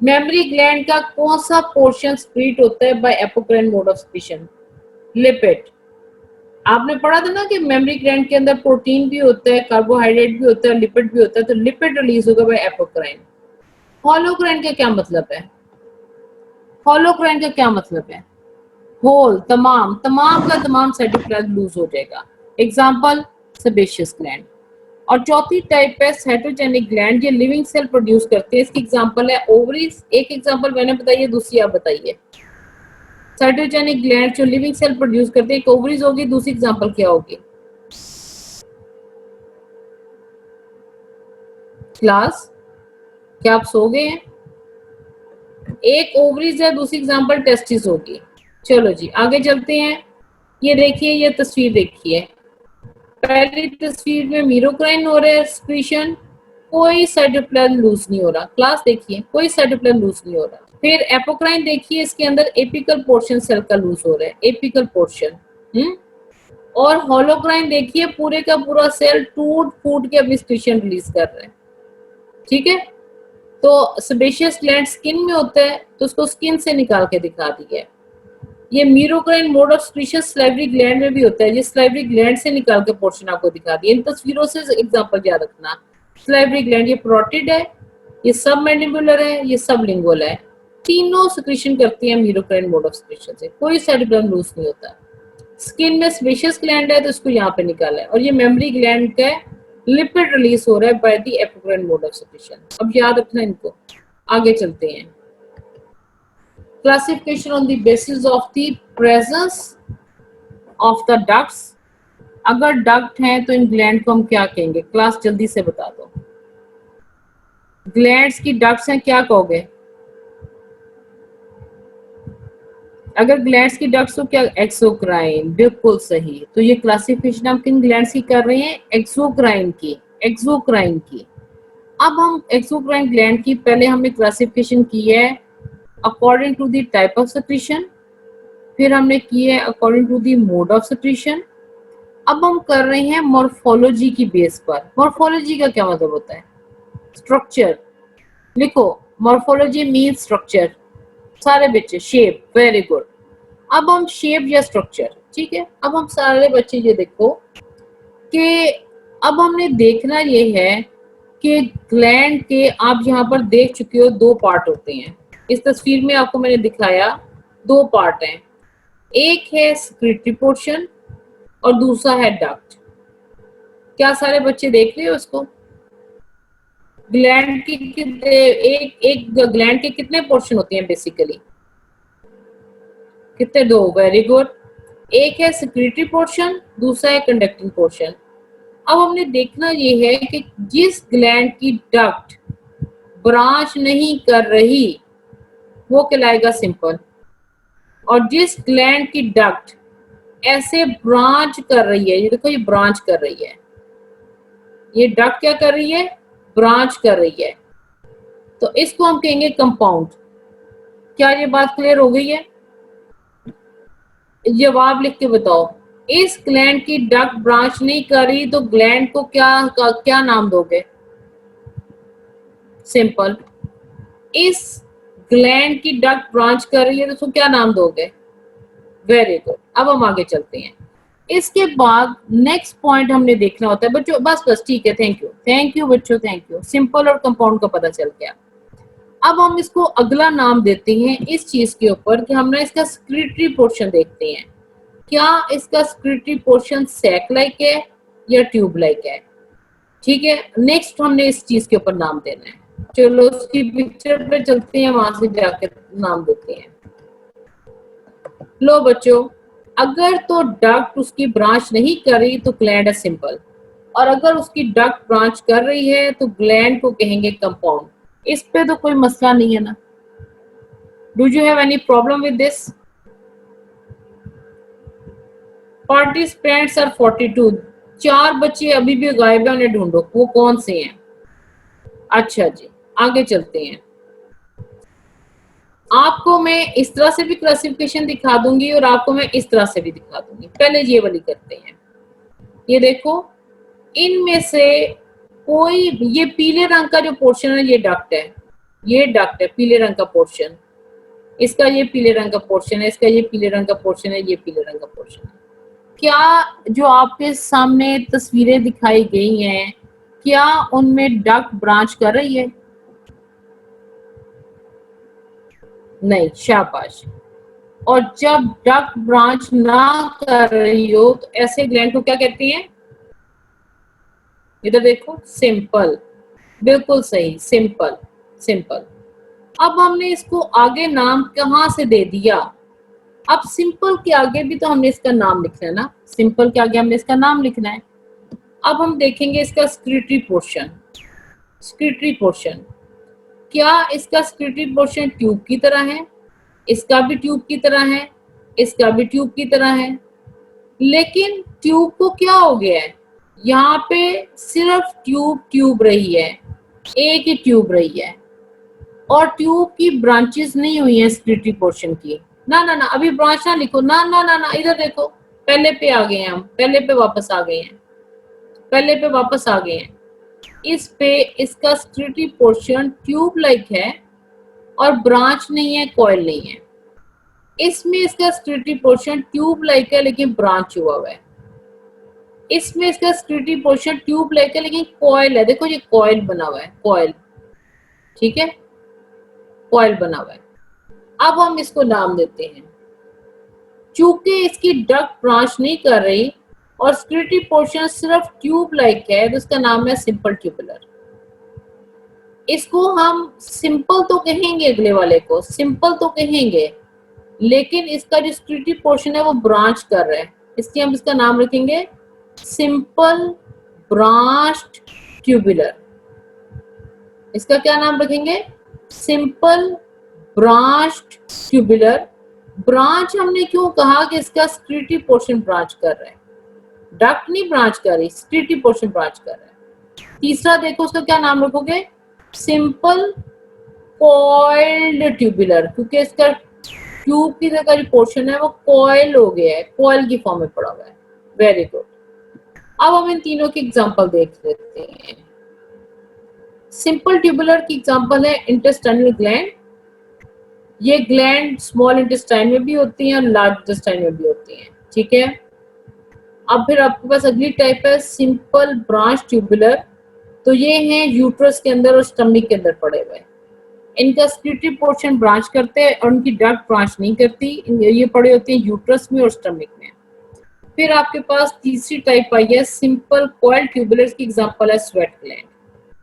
मेमरी ग्लैंड का कौन सा पोर्शन स्क्रीट होता है by apocrine mode of secretion, lipid. आपने पढ़ा था ना कि मेमरी ग्लैंड के अंदर प्रोटीन भी होता है, कार्बोहाइड्रेट भी होता है, लिपिड भी होता है, तो लिपिड रिलीज होगा बाय एपोक्राइन। होलोक्राइन का क्या मतलब है, होलोक्राइन का क्या मतलब है, होल, तमाम, तमाम का तमाम साइटोप्लाज्म लूज हो जाएगा। Example sebaceous gland. और चौथी टाइप है साइटोजेनिक ग्लैंड, ये लिविंग सेल प्रोड्यूस करते हैं। इसकी एग्जांपल है ओवरीज, एक एग्जांपल मैंने बताई है, दूसरी आप बताइए। साइटोजेनिक ग्लैंड जो लिविंग सेल प्रोड्यूस करते हैं, एक ओवरीज होगी, दूसरी एग्जांपल क्या होगी, क्लास, क्या आप सो गए हैं। एक ओवरीज है, दूसरी एग्जांपल टेस्टिस होगी। चलो जी आगे चलते हैं। ये देखिए, ये तस्वीर देखिए, पहली तस्वीर में मीरोक्राइन हो रहा है सिक्रीशन, कोई साइटोप्लाज्म लूज नहीं हो रहा। क्लास देखिए, कोई साइटोप्लाज्म लूज नहीं हो रहा। फिर एपोक्राइन देखिए, इसके अंदर एपिकल पोर्शन सेल का लूज हो रहा है, एपिकल पोर्शन। और होलोक्राइन देखिए, पूरे का पूरा सेल टूट फूट के अपनी सिक्रीशन रिलीज कर रहा है। ठीक है, तो सेबेशियस ग्लैंड स्किन में होता है तो उसको स्किन से निकाल के दिखा दिया है। ये मीरोक्राइन mode of secretion salivary gland में भी होता है, ये सलाइवरी ग्लैंड से निकाल के पोर्शन आपको दिखा दिया। इन तस्वीरों से एग्जांपल याद रखना। सलाइवरी ग्लैंड ये प्रोटिड है, ये सब मैंडिबुलर है, ये सब लिंगुअल है। तीनों सिक्रीशन करती है मीरोक्राइन मोड ऑफ सिक्रीशन से, कोई सेरिब्रम लूज नहीं होता। स्किन में सेबेशियस ग्लैंड है तो इसको यहाँ पे निकाला है, और ये मेमोरी ग्लैंड का लिपिड रिलीज हो रहा है by the apocrine mode of secretion. अब याद रखना इनको। आगे चलते हैं। Classification on the basis of the presence of the ducts. अगर डक्ट हैं तो इन ग्लैंड को हम क्या कहेंगे? क्लास जल्दी से बता दो। ग्लैंड्स की डक्ट्स हैं, क्या कहोगे? अगर ग्लैंड्स की डक्ट्स हो क्या? एक्सोक्राइन, बिल्कुल सही। तो ये क्लासिफिकेशन हम किन ग्लैंड्स की कर रहे हैं? एक्सोक्राइन की, एक्सोक्राइन की। अब हम एक्सोक्राइन ग्लैंड की पहले हमने क्लासिफिकेशन की है according to the type of secretion, फिर हमने की है according to the mode of secretion. अब हम कर रहे हैं मॉर्फोलॉजी की बेस पर। मॉर्फोलॉजी का क्या मतलब होता है? स्ट्रक्चर। लिखो, मॉर्फोलॉजी मीन्स स्ट्रक्चर। सारे बच्चे शेप, वेरी गुड। अब हम शेप या स्ट्रक्चर, ठीक है। अब हम सारे बच्चे ये देखो कि अब हमने देखना ये है कि ग्लैंड के आप यहाँ पर देख चुके हो दो पार्ट होते हैं। इस तस्वीर में आपको मैंने दिखाया दो पार्ट हैं, एक है सेक्रेटरी पोर्शन और दूसरा है डक्ट। क्या सारे बच्चे देख रहे हो इसको? ग्लैंड की एक ग्लैंड के कितने पोर्शन होते हैं बेसिकली? कितने? दो, वेरी गुड। एक है सेक्रेटरी पोर्शन, दूसरा है कंडक्टिंग पोर्शन। अब हमने देखना ये है कि जिस ग्लैंड की डक्ट ब्रांच नहीं कर रही वो कहलाएगा सिंपल, और जिस ग्लैंड की डक्ट ऐसे ब्रांच कर रही है, ये देखो ये ब्रांच कर रही है, ये डक्ट क्या कर रही है? ब्रांच कर रही है, तो इसको हम कहेंगे कंपाउंड। क्या ये बात क्लियर हो गई है? जवाब लिख के बताओ। इस ग्लैंड की डक्ट ब्रांच नहीं कर रही तो ग्लैंड को क्या नाम दोगे? सिंपल। इस ग्लैंड की डक्ट ब्रांच कर रही है तो उसको क्या नाम दोगे? Very good. अब हम आगे चलते हैं। इसके बाद नेक्स्ट पॉइंट हमने देखना होता है बच्चों। बस ठीक है, थैंक यू बच्चों, थैंक यू। सिंपल और कंपाउंड का पता चल गया। अब हम इसको अगला नाम देते हैं इस चीज के ऊपर कि हम ना इसका सेक्रेटरी पोर्शन देखते हैं। क्या इसका सेक्रेटरी पोर्शन सैक लाइक है या ट्यूब लाइक है? ठीक है, नेक्स्ट हमने इस चीज के ऊपर नाम देना है। चलो उसकी पिक्चर पे चलते हैं, वहां से जाके नाम देते हैं। लो बच्चों, अगर तो डक्ट उसकी ब्रांच नहीं कर रही तो ग्लैंड है सिंपल, और अगर उसकी डक्ट ब्रांच कर रही है तो ग्लैंड को कहेंगे कंपाउंड। इस पे तो कोई मसला नहीं है ना? Do you have any problem with this? Participants are 42। 4 बच्चे अभी भी गायब है, उन्हें ढूंढो, वो कौन से हैं? अच्छा जी, आगे चलते हैं। आपको मैं इस तरह से भी क्लासिफिकेशन दिखा दूंगी और आपको मैं इस तरह से भी दिखा दूंगी। पहले ये वाली करते हैं। ये देखो, इनमें से कोई, ये पीले रंग का जो पोर्शन है ये डक्ट है, ये डक्ट है, पीले रंग का पोर्शन। इसका ये पीले रंग का पोर्शन है, इसका ये पीले रंग का पोर्शन है, ये पीले रंग का पोर्शन है। क्या जो आपके सामने तस्वीरें दिखाई गई हैं, क्या उनमें डक्ट ब्रांच कर रही है? नहीं, शाबाश। और जब डक्ट ब्रांच ना कर रही हो तो ऐसे ग्लैंड को क्या कहते हैं? इधर देखो, सिंपल। बिल्कुल सही, सिंपल, सिंपल। अब हमने इसको आगे नाम कहां से दे दिया? अब सिंपल के आगे भी तो हमने इसका नाम लिखना है ना, सिंपल के आगे हमने इसका नाम लिखना है। अब हम देखेंगे इसका सेक्रेटरी पोर्शन। सेक्रेटरी पोर्शन, क्या इसका सेक्रेटरी पोर्शन ट्यूब की तरह है? इसका भी ट्यूब की तरह है, इसका भी ट्यूब की तरह है। लेकिन ट्यूब को क्या हो गया है? यहाँ पे सिर्फ ट्यूब रही है, एक ही ट्यूब रही है, और ट्यूब की ब्रांचेस नहीं हुई है सेक्रेटरी पोर्शन की। ना ना ना, अभी ब्रांच ना लिखो, ना ना ना ना, इधर देखो, पहले पे आ गए हैं हम, पहले पे वापस आ गए हैं, पहले पे वापस आ गए हैं। इस पे इसका स्क्रीटी पोर्शन ट्यूब लाइक है और ब्रांच नहीं है, कॉइल नहीं है। इसमें इसका स्क्रीटी पोर्शन ट्यूब लाइक है लेकिन ब्रांच हुआ हुआ है। इसमें इसका स्क्रीटी पोर्शन ट्यूब लाइक है लेकिन कॉइल है। देखो ये कॉइल बना हुआ है, कॉइल, ठीक है, कॉइल बना हुआ है। अब हम इसको नाम देते हैं, चूंकि इसकी डक्ट ब्रांच नहीं कर रही और स्क्रीटी पोर्शन सिर्फ ट्यूब लाइक है, तो इसका नाम है सिंपल ट्यूबुलर। इसको हम सिंपल तो कहेंगे, अगले वाले को सिंपल तो कहेंगे, लेकिन इसका जो स्क्रीटी पोर्शन है वो ब्रांच कर रहा है, इसलिए हम इसका नाम रखेंगे सिंपल ब्रांच्ड ट्यूबुलर। इसका क्या नाम रखेंगे? Simple branched tubular. ब्रांच हमने क्यों कहा कि इसका स्क्रीटी पोर्शन ब्रांच कर रहा है, डक्ट नहीं ब्रांच कर रही, स्क्रीटी पोर्शन ब्रांच कर रहा है। तीसरा देखो, उसका क्या नाम रखोगे? सिंपल कॉइल्ड ट्यूबुलर, क्योंकि इसका ट्यूब की जगह जो पोर्शन है वो कॉइल हो गया है, कॉइल की फॉर्म में पड़ा हुआ है। Very good. अब हम इन तीनों की एग्जांपल देख लेते हैं। सिंपल ट्यूबुलर की एग्जांपल है इंटेस्टाइनल ग्लैंड। ये ग्लैंड स्मॉल इंटेस्टाइन में भी होती हैं और लार्ज इंटेस्टाइन में भी होती हैं, ठीक है। अब फिर आपके पास अगली टाइप है सिंपल ब्रांच ट्यूबुलर। तो ये हैं यूट्रस के अंदर और स्टमक के अंदर पड़े हुए। इनका स्क्रीटी पोर्शन ब्रांच करते हैं और उनकी डक्ट ब्रांच नहीं करती, ये पड़े होते हैं यूट्रस में और स्टमक में। फिर आपके पास तीसरी टाइप आई है सिंपल कॉइल ट्यूबुलर की एग्जांपल है स्वेट ग्लैंड,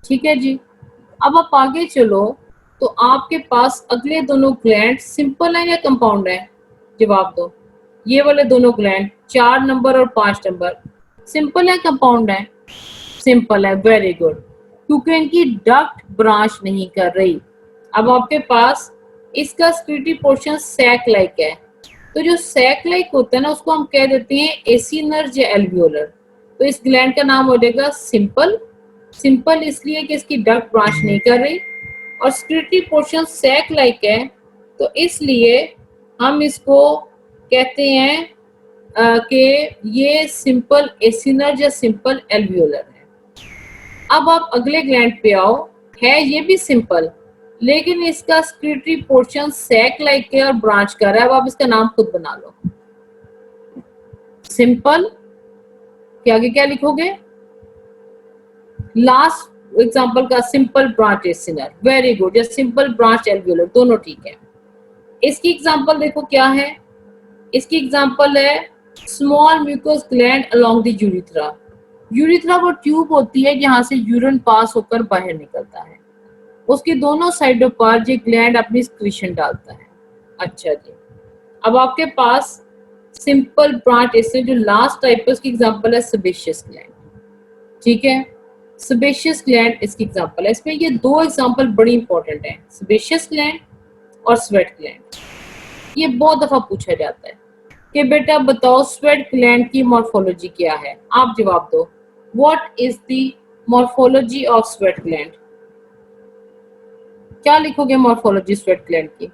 ठीक है जी। अब आप आगे चलो तो आपके पास अगले दोनों ग्लैंड सिंपल है या कंपाउंड है? जवाब दो। ये वाले दोनों ग्लैंड 4 नंबर और 5 नंबर सिंपल है कंपाउंड है? सिंपल है, वेरी गुड, क्योंकि इनकी डक्ट ब्रांच नहीं कर रही। अब आपके पास इसका स्क्रीटी पोर्शन सैक लाइक है, तो जो सैक लाइक होता है ना उसको हम कह देते हैं एसिनर या एल्वियोलर। तो इस ग्लैंड का नाम हो जाएगा सिंपल। सिंपल इसलिए कि इसकी डक्ट ब्रांच नहीं कर रही और स्क्रीटी पोर्शन सैक लाइक है, तो इसलिए हम इसको कहते हैं कि ये सिंपल एसिनर या सिंपल एल्वियोलर है। अब आप अगले ग्लैंड पे आओ, है ये भी सिंपल लेकिन इसका स्क्रीटरी पोर्शन सैक लाइक है और ब्रांच कर रहा है। अब आप इसका नाम खुद बना लो, सिंपल के आगे क्या लिखोगे? लास्ट एग्जांपल का simple branch acinar, very good, या सिंपल ब्रांच एल्वियोलर, दोनों ठीक है। इसकी एग्जांपल देखो क्या है। इसकी एग्जांपल है small mucous gland along the urethra. Urethra वो ट्यूब होती है जहां से यूरिन पास होकर बाहर निकलता है, उसके दोनों साइडों पर ये ग्लैंड अपनी स्क्रीशन डालता है। अच्छा जी, अब आपके पास सिंपल ब्रांच इससे जो लास्ट टाइप है उसकी एग्जांपल है सेबेशियस ग्लैंड, ठीक है। सेबेशियस ग्लैंड इसकी एग्जांपल है। इसमें ये दो एग्जांपल बड़ी इंपॉर्टेंट है, सेबेशियस ग्लैंड और स्वेट ग्लैंड। ये बहुत दफा पूछा जाता है कि बेटा बताओ स्वेट ग्लैंड की मॉर्फोलॉजी क्या है। आप जवाब दो, what is the morphology of sweat gland? क्या लिखोगे मॉर्फोलॉजी स्वेट ग्लैंड की?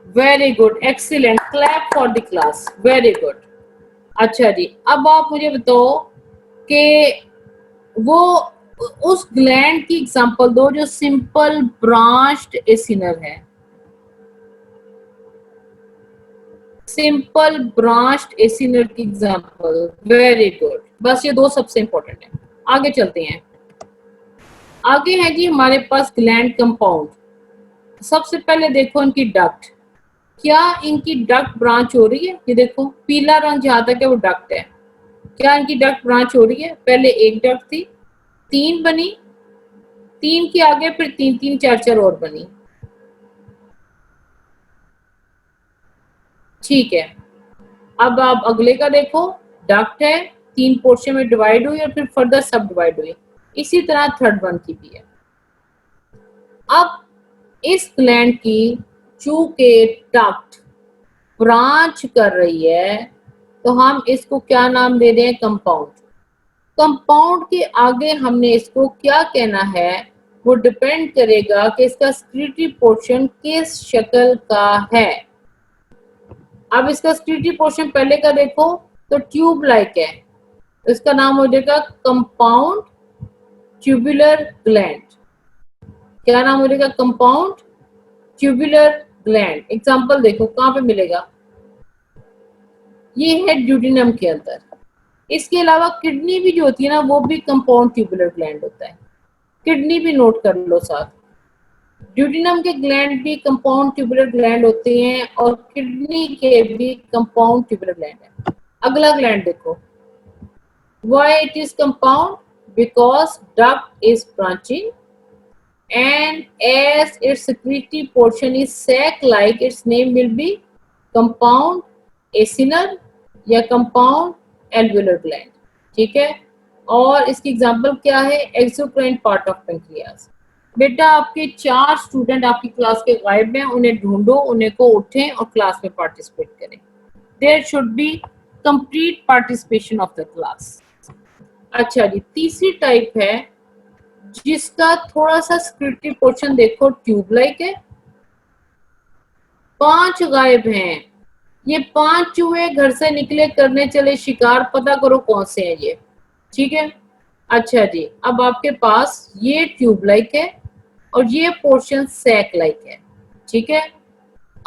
Very good, excellent, clap for the class, very good. अच्छा जी, अब आप मुझे बताओ कि वो उस ग्लैंड की एग्जांपल दो जो सिंपल ब्रांच्ड एसिनर है। सिंपल ब्रांच्ड एसिनर की एग्जांपल, वेरी गुड। बस ये दो सबसे इंपॉर्टेंट है। आगे चलते हैं। आगे है जी हमारे पास ग्लैंड कंपाउंड। सबसे पहले देखो इनकी डक्ट, क्या इनकी डक्ट ब्रांच हो रही है? ये देखो पीला रंग जहां तक है वो डक्ट है। क्या इनकी डक्ट ब्रांच हो रही है? पहले एक डक्ट थी, 3 बनी, 3 के आगे फिर 3 3 4 4 और बनी, ठीक है। अब आप अगले का देखो, डक्ट है, 3 पोर्शन में डिवाइड हुई और फिर फर्दर सब डिवाइड हुई। इसी तरह थर्ड वन की भी है। अब इस ग्लैंड की चूंकि डक्ट ब्रांच कर रही है तो हम इसको क्या नाम दे रहे हैं? कंपाउंड। कंपाउंड के आगे हमने इसको क्या कहना है वो डिपेंड करेगा कि इसका स्क्रीटरी पोर्शन किस शक्ल का है। अब इसका स्क्रीटरी पोर्शन पहले का देखो तो ट्यूब लाइक है, इसका नाम हो जाएगा कंपाउंड ट्यूबुलर ग्लैंड। क्या नाम हो जाएगा? Compound tubular gland. एग्जांपल देखो कहाँ पे मिलेगा, ये है ड्यूडिनम के अंदर। इसके अलावा किडनी भी जो होती है ना, वो भी कंपाउंड ट्यूबुलर ग्लैंड होता है। किडनी भी नोट कर लो साथ। ड्यूडिनम के ग्लैंड भी कंपाउंड ट्यूबुलर ग्लैंड होते हैं और किडनी के भी कंपाउंड ट्यूबुलर ग्लैंड है। अगला ग्लैंड देखो, why it is compound? Because duct is branching and as its secretory portion is sac-like, its name will be compound acinal या compound alveolar gland। ठीक है, और इसकी एग्जांपल क्या है? Exocrine part of pancreas. बेटा आपके 4 स्टूडेंट आपकी क्लास के गायब हैं, उन्हें ढूंढो, उन्हें को उठें और क्लास में पार्टिसिपेट करें। There should be complete participation of the class. अच्छा जी, तीसरी टाइप है जिसका थोड़ा सा स्क्रिप्टिव पोर्शन देखो ट्यूब लाइक है। 5 गायब हैं, ये 5 चूहे घर से निकले करने चले शिकार, पता करो कौन से हैं ये। ठीक है, अच्छा जी, अब आपके पास ये ट्यूब लाइक है और ये पोर्शन सैक लाइक है। ठीक है,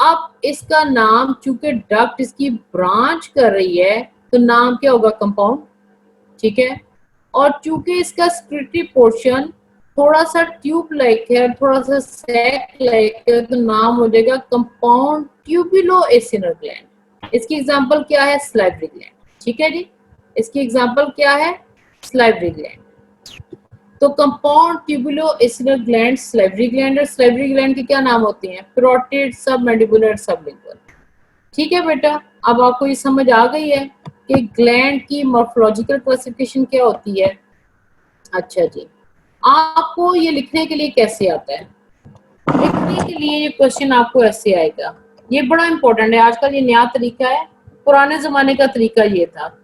अब इसका नाम, चूंकि डक्ट इसकी ब्रांच कर रही है तो नाम क्या होगा? कंपाउंड। ठीक है, और चूंकि इसका स्क्रिप्टिव पोर्शन थोड़ा सा ट्यूब लाइक है, थोड़ा सा सैक लाइक है, तो नाम हो जाएगा कंपाउंड ट्यूबुलो एसिनल ग्लैंड। इसकी एग्जांपल क्या है? Salivary gland. ठीक है जी, इसकी एग्जांपल क्या है? Salivary gland. तो compound tubulo acinar gland, salivary gland. और सलाइवरी ग्लैंड के क्या नाम होते हैं? Parotid, submandibular, sublingual. ठीक है बेटा, अब आपको ये समझ आ गई है कि ग्लैंड की मॉर्फोलॉजिकल क्लासिफिकेशन क्या होती है। अच्छा जी, आपको ये लिखने के लिए कैसे आता है? लिखने के लिए ये क्वेश्चन आपको ऐसे आएगा, ये बड़ा इंपॉर्टेंट है। आजकल ये नया तरीका है, पुराने जमाने का तरीका ये था।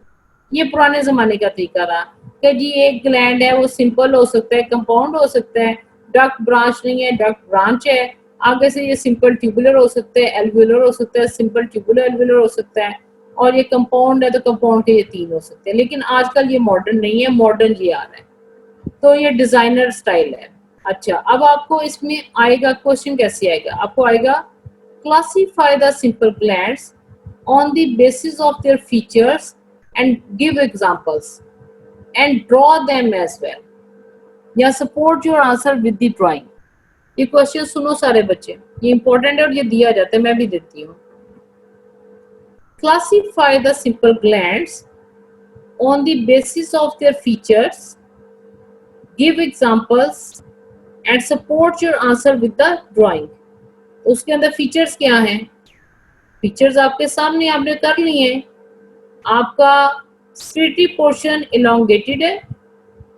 ये पुराने जमाने का तरीका था कि जी एक ग्लैंड है, वो सिंपल हो सकता है, कंपाउंड हो सकता है, डक्ट ब्रांच नहीं है, डक्ट ब्रांच है। आगे से ये सिंपल ट्यूबुलर हो सकता है, एल्वुलर हो सकता है, सिंपल ट्यूबुलर एल्वुलर हो सकता है, और ये कंपाउंड है तो कंपाउंड के ये 3 हो सकते हैं। लेकिन आजकल ये मॉडर्न नहीं है, मॉडर्न ये आ रहा है, तो ये डिजाइनर स्टाइल है। अच्छा, अब आपको इसमें आएगा क्वेश्चन, कैसे आएगा? आपको आएगा classify the simple glands on the basis of their features and give examples and draw them as well, या support your answer with the drawing. ये क्वेश्चन सुनो सारे बच्चे, ये इंपॉर्टेंट है और ये दिया जाता है, मैं भी देती हूँ। Classify the simple glands on the basis of their features, give examples and support your answer with the drawing. उसके अंदर फीचर्स क्या हैं? फीचर्स आपके सामने, आपने कर लिए हैं। आपका स्क्रिटी पोर्शन इलोंगेटेड है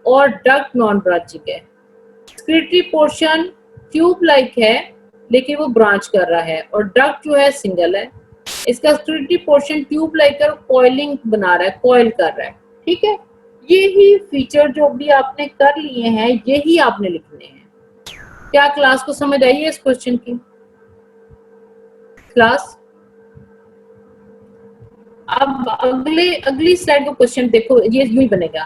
और डक्ट नॉन ब्रांचिंग है। स्क्रिटी पोर्शन ट्यूब लाइक है लेकिन वो ब्रांच कर रहा है, और डक्ट जो है सिंगल है। इसका स्क्रिटी पोर्शन ट्यूब लाइक और कॉइलिंग बना रहा है, कॉइल कर रहा है। ठीक है, यही फीचर जो भी आपने कर लिए हैं यही आपने लिखने हैं। क्या क्लास को समझ आई है इस क्वेश्चन की? क्लास, अब अगली स्लाइड को क्वेश्चन देखो, ये यूं ही बनेगा।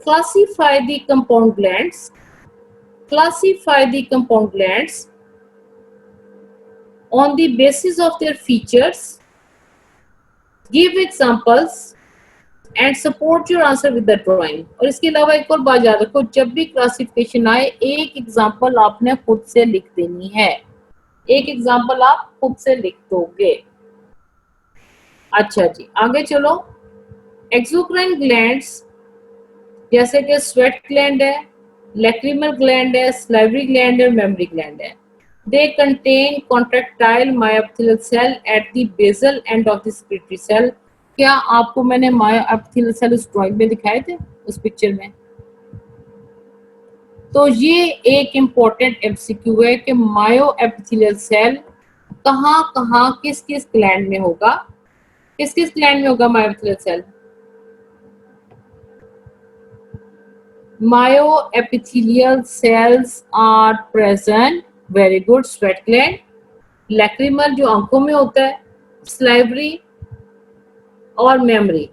Classify the compound glands, classify the compound glands on the basis of their features, give examples and support your answer with the drawing. और इसके अलावा एक और बात याद रखो, जब भी क्लासिफिकेशन आए एक एग्जांपल आपने खुद से लिख देनी है, एक एग्जांपल आप खुद से लिख दोगे। अच्छा जी, आगे चलो। एक्सोक्राइन ग्लैंड्स जैसे कि स्वेट ग्लैंड है, लैक्रिमल ग्लैंड है, सलाइवरी ग्लैंड है, मेमोरी ग्लैंड है। They contain contractile myoepithelial cell at the basal end of the secretory cell. क्या आपको मैंने मायोएपिथेलियल सेल उस ड्राइंग में दिखाए थे, उस पिक्चर में? तो ये एक इम्पोर्टेंट एमसीक्यू है कि मायोएपिथेलियल सेल कहाँ कहाँ किस किस ग्लैंड में होगा, किस किस ग्लैंड में होगा मायोएपिथेलियल cell? Myoepithelial cells are present, very good, sweat gland, lacrimal जो आंखों में होता है, salivary और memory।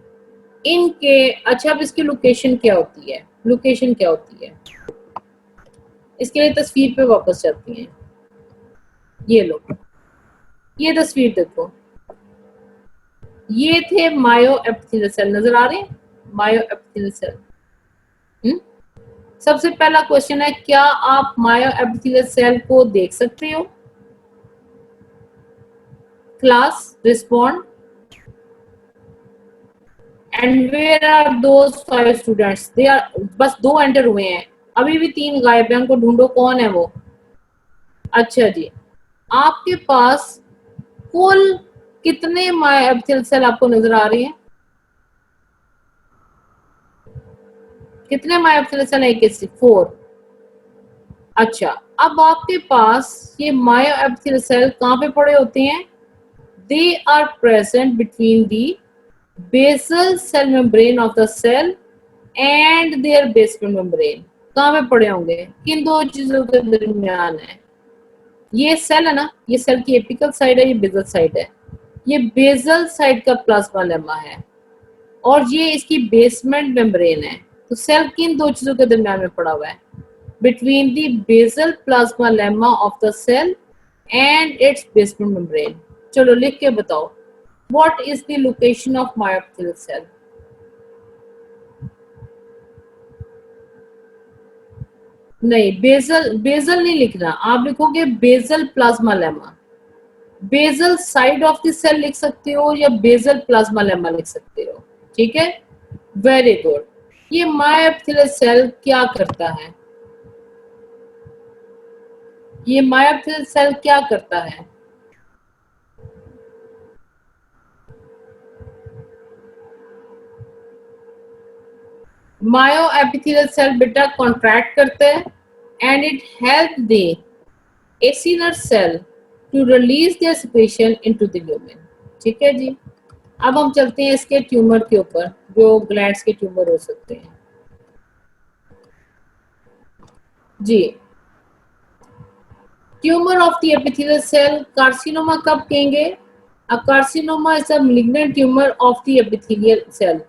इनके, अच्छा अब इसकी लोकेशन क्या होती है, लोकेशन क्या होती है, इसके लिए तस्वीर पे वापस चलती हैं। ये लो, ये तस्वीर देखो, ये थे मायो एपिथेलियल सेल, नजर आ रहे हैं मायो एपिथेलियल सेल। सबसे पहला क्वेश्चन है, क्या आप मायो एपिथेलियल सेल को देख सकते हो? Class respond. And where are those 5 students, they are, बस 2 एंटर हुए हैं, अभी भी 3 गायब हैं, उनको ढूंढो कौन है वो। अच्छा जी, आपके पास कुल कितने मायो एपिथेलियल सेल आपको नजर आ रहे हैं? कितने मायो एपिथेलियल सेल है? 4। अच्छा, अब आपके पास ये मायो एपिथेलियल सेल कहाँ पे पड़े होते हैं? They are present between the basal cell membrane of the cell and their basement membrane. कहाँ पे पड़े होंगे? किन दो चीजों के दरमियान है? ये सेल है ना, ये सेल की एपिकल साइड है, ये बेसल साइड है। ये बेसल साइड का प्लाज्मा लेमा है और ये इसकी बेसमेंट मेम्ब्रेन है। तो सेल किन दो चीजों के दरमियान में पड़ा हुआ है? Between the basal plasmalemma of the cell and its basement membrane. चलो लिख के बताओ, what is the location of myoepithelial cell? नहीं, बेसल, बेसल नहीं लिखना, आप लिखोगे basal plasmalemma. Basal side of the cell लिख सकते हो या बेसल प्लाज्मा लेमा लिख सकते हो, ठीक है, वेरी गुड। ये मायोएपिथेलियल सेल क्या करता है? ये मायोएपिथेलियल सेल क्या करता है? मायोएपिथेलियल सेल बेटा कॉन्ट्रैक्ट करता है and it help the acinar cell to release their secretion into the lumen. ठीक है जी, अब हम चलते हैं इसके ट्यूमर के ऊपर, जो ग्लैंड्स के ट्यूमर हो सकते हैं जी। Tumour of the epithelial cell, carcinoma कब कहेंगे? A carcinoma is a malignant tumour of the epithelial cell.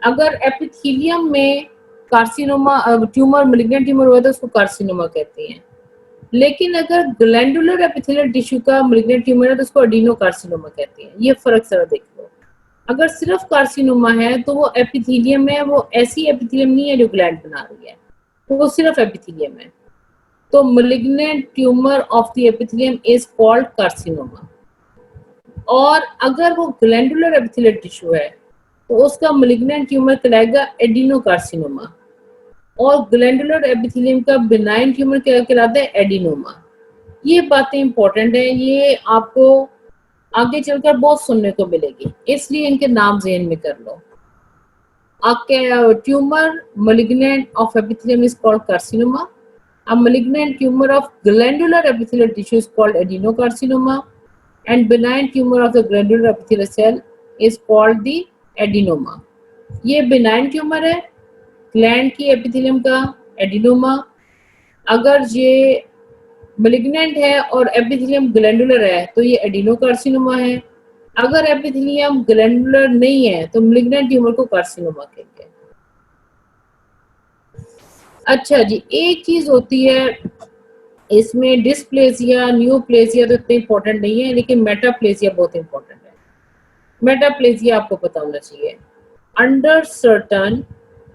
अगर एपिथेलियम में कार्सिनोमा ट्यूमर, मैलिग्नेंट ट्यूमर हुआ तो उसको कार्सिनोमा कहते हैं। लेकिन अगर ग्लैंडुलर एपिथेलियल टिश्यू का मैलिग्नेंट ट्यूमर है तो उसको एडिनोकार्सिनोमा कहते हैं। ये फर्क जरा देख लो। अगर सिर्फ कार्सिनोमा है तो वो एपिथेलियम है, वो ऐसी एपिथेलियम नहीं है जो ग्लैंड बना रही है, तो वो सिर्फ एपिथेलियम है। तो malignant tumor of the epithelium is called carcinoma। और अगर वो ग्लैंडुलर एपिथेलियल टिश्यू है तो उसका malignant ट्यूमर कहलाएगा एडिनोकार्सिनोमा। और ग्लैंडुलर एपिथेलियम का बिनाइन ट्यूमर क्या कहलाता है? एडिनोमा। ये बातें इंपॉर्टेंट है, ये आपको आगे चलकर बहुत सुनने को मिलेगी, इसलिए इनके नाम ज़हन में कर लो। आपके tumour malignant of epithelium is called carcinoma। A malignant tumor of glandular epithelial tissue is called adenocarcinoma, and benign tumor of the glandular epithelial cell is called the adenoma। ये benign tumor है gland की epithelium का, adenoma. अगर ये malignant है और epithelium glandular है तो ये एडिनोकार्सिनोमा है। अगर एपिथेलियम ग्लैंडुलर नहीं है तो malignant ट्यूमर को कार्सिनोमा कहते हैं। अच्छा जी, एक चीज होती है इसमें, डिस्प्लेसिया, न्यूप्लेसिया तो इतने इंपॉर्टेंट नहीं है, लेकिन मेटाप्लेसिया बहुत इंपॉर्टेंट है। मेटाप्लेसिया आपको पता होना चाहिए। Under certain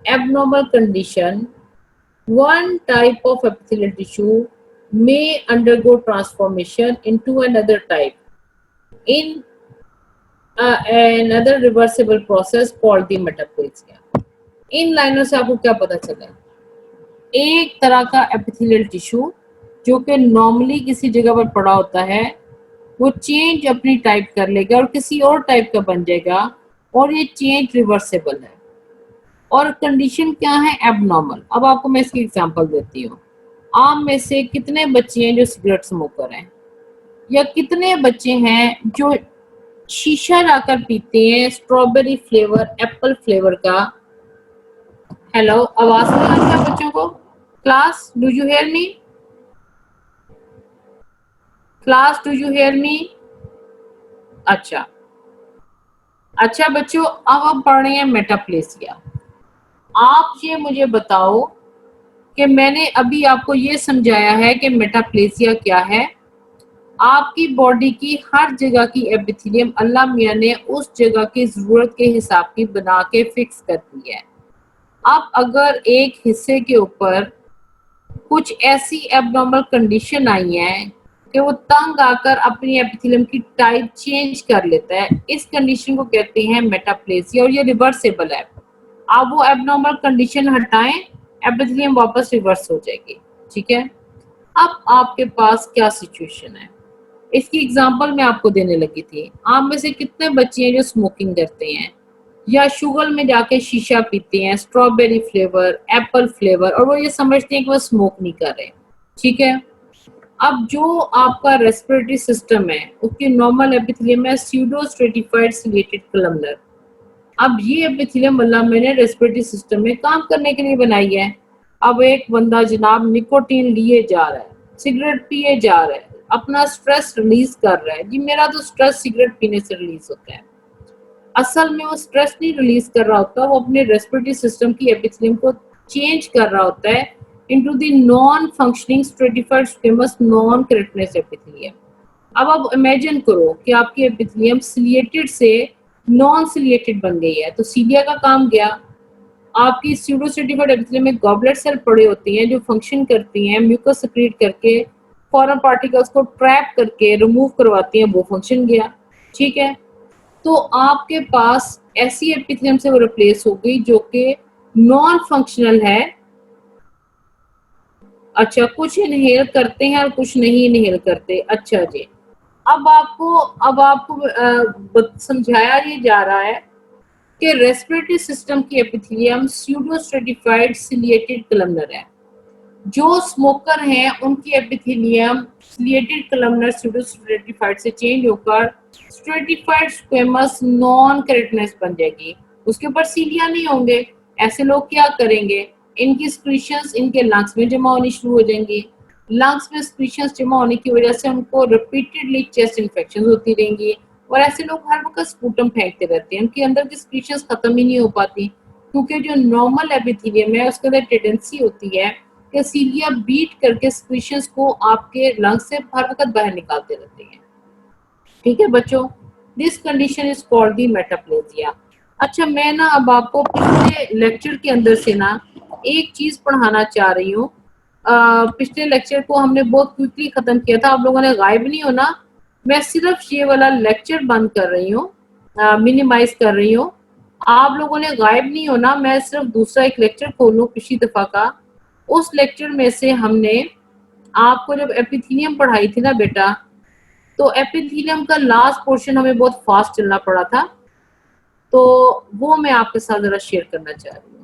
abnormal condition one type of epithelial tissue may undergo transformation into another type in another reversible process called the metaplasia। इन लाइनों से आपको क्या पता चला? एक तरह का एपिथेलियल टिश्यू जो कि नॉर्मली किसी जगह पर पड़ा होता है, वो चेंज अपनी टाइप कर लेगा और किसी और टाइप का बन जाएगा, और ये चेंज रिवर्सेबल है। और कंडीशन क्या है? एबनॉर्मल। अब आपको मैं इसकी एग्जांपल देती हूँ। आप में से कितने बच्चे हैं जो सिगरेट स्मोकर हैं, या कितने बच्चे हैं जो शीशा लाकर पीते हैं, स्ट्रॉबेरी फ्लेवर, एप्पल फ्लेवर का? हेलो, आवाज नहीं आ रही है बच्चों को? Class, do you hear me? Class, do you hear me? अच्छा, अच्छा बच्चों, अब हम पढ़ रहे हैं मेटाप्लेसिया। आप ये मुझे बताओ कि मैंने अभी आपको ये समझाया है कि मेटाप्लेसिया क्या है। आपकी बॉडी की हर जगह की एपिथेलियम अल्लाह मियां ने उस जगह की जरूरत के हिसाब की बना के फिक्स कर दी है। अब अगर एक हिस्से के ऊपर कुछ ऐसी एबनॉर्मल कंडीशन आई है कि वो तंग आकर अपनी एपिथेलियम की टाइप चेंज कर लेता है, इस कंडीशन को कहते हैं मेटाप्लेसिया और ये रिवर्सेबल है। आप वो एबनॉर्मल कंडीशन हटाएं, एपिथेलियम वापस रिवर्स हो जाएगी। ठीक है। अब आपके पास क्या सिचुएशन है, इसकी एग्जांपल मैं आपको देने लगी थी। आप में से कितने बच्चे हैं जो स्मोकिंग करते हैं या शुगर में जाके शीशा पीते हैं, स्ट्रॉबेरी फ्लेवर, एप्पल फ्लेवर, और वो ये समझते हैं कि वो स्मोक नहीं कर रहे। ठीक है। अब जो आपका रेस्पिरेटरी सिस्टम है उसकी नॉर्मल एपिथेलियम है स्यूडो स्ट्रेटिफाइड सिलेटेड कलमनर। अब ये एपिथेलियम अल्लाह मैंने रेस्पिरेटरी सिस्टम में काम करने के लिए बनाई है। अब एक बंदा जनाब निकोटीन लिए जा रहा है, सिगरेट पिए जा रहा है, अपना स्ट्रेस रिलीज कर रहा है। जी मेरा तो स्ट्रेस सिगरेट पीने से रिलीज होता है। असल में वो स्ट्रेस नहीं रिलीज कर रहा होता, वो अपने रेस्पिरेटरी सिस्टम की एपिथेलियम को चेंज कर रहा होता है into the non functioning stratified squamous non keratinous epithelium. अब आप इमेजिन करो कि आपकी एपिथेलियम सिलिएटेड से नॉन सिलिएटेड बन गई है, तो सीलिया का काम गया। आपकी स्यूडोस्टेटिफाइड एपिथेलियम में गॉबलेट सेल पड़े होती हैं जो फंक्शन करती हैं म्यूकस सिक्रीट करके, फॉरेन पार्टिकल्स को ट्रैप करके रिमूव करवाती हैं, वो फंक्शन गया। ठीक है। तो आपके पास ऐसी एपिथेलियम से वो रिप्लेस हो गई जो कि नॉन फंक्शनल है। अच्छा, कुछ इनहेल करते हैं और कुछ नहीं इनहेल करते। अच्छा जी। अब आपको समझाया ये जा रहा है कि रेस्पिरेटरी सिस्टम की epithelium pseudo stratified ciliated columnar है। जो स्मोकर हैं उनकी epithelium ciliated columnar pseudo stratified से चेंज होकर स्ट्रेटिफाइड स्क्वेमस नॉन केराटिनस बन जाएगी। उसके ऊपर सीलिया नहीं होंगे। ऐसे लोग क्या करेंगे, इनकी स्क्रीशंस इनके लंग्स में जमा होनी शुरू हो जाएंगी। लंग्स में स्क्रीशंस जमा होने की वजह से उनको रिपीटेडली चेस्ट इन्फेक्शन होती रहेंगी। और ऐसे लोग हर वक्त स्पूटम फेंकते रहते हैं, उनके अंदर की स्क्रीशंस खत्म ही नहीं हो पाती, क्योंकि जो नॉर्मल एपिथेलियम है उसके अंदर टेंडेंसी होती है कि सीलिया बीट करके स्क्रीशंस को आपके लंग्स से हर वक्त बाहर निकालते रहते हैं। ठीक है बच्चों, this condition is called the metaplasia. अच्छा, मैं ना अब आपको पिछले लेक्चर के अंदर से ना एक चीज पढ़ाना चाह रही हूँ। पिछले लेक्चर को हमने बहुत क्विकली खत्म किया था, आप लोगों ने गायब नहीं होना। मैं सिर्फ ये वाला लेक्चर बंद कर रही हूँ, मिनिमाइज कर रही हूँ। आप लोगों ने गायब नहीं होना, मैं सिर्फ दूसरा एक लेक्चर खोलूँ पिछली दफा का। उस लेक्चर में से हमने आपको जब एपिथेलियम पढ़ाई थी ना बेटा, तो एपिथेलियम का लास्ट पोर्शन हमें बहुत फास्ट चलना पड़ा था, तो वो मैं आपके साथ जरा शेयर करना चाह रही हूँ।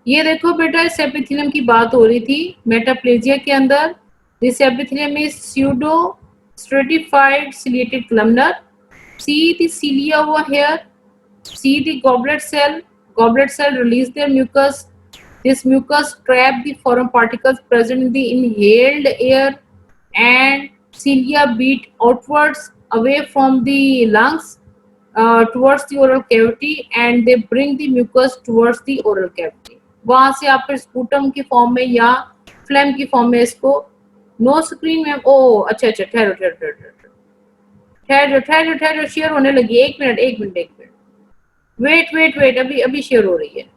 ये देखो बेटा, इस एपिथेलियम की बात हो रही थी मेटाप्लेजिया के अंदर। This epithelium is pseudo stratified ciliated columnar. See the cilia over here. See the goblet cell. Goblet cell release their mucus. This mucus trap the foreign particles present in the inhaled air, and cilia beat outwards away from the lungs towards the oral cavity, and they bring the mucus towards the oral cavity. वहां से आप फिर sputum की form में या flame की form में इसको, नो स्क्रीन में, ओ अच्छा अच्छा, ठहरो ठहरो ठहरो ठहरो ठहरो ठहरो, शेयर होने लगी। एक मिनट एक मिनट एक मिनट, वेट वेट वेट, अभी अभी शेयर हो रही है।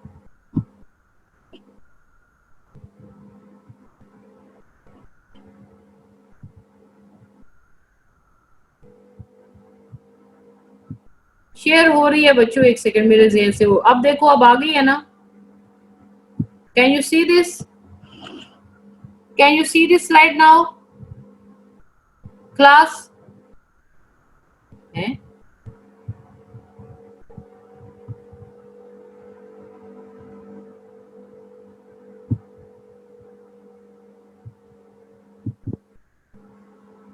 शेयर हो रही है बच्चों, एक सेकंड मेरे ज़हन से वो, अब देखो अब आ गई है ना। Can you see this, can you see this slide now class है?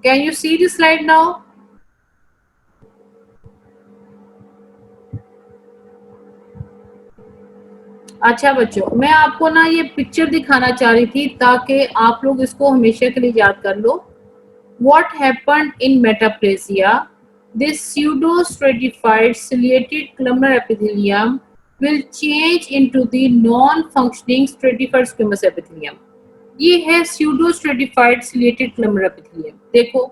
Can you see this slide now? अच्छा बच्चों, मैं आपको ना ये पिक्चर दिखाना चाह रही थी ताकि आप लोग इसको हमेशा के लिए याद कर लो। What happened in metaplasia? This pseudo-stratified ciliated columnar epithelium will change into the non-functioning stratified squamous epithelium. ये है pseudo stratified ciliated columnar epithelium। देखो,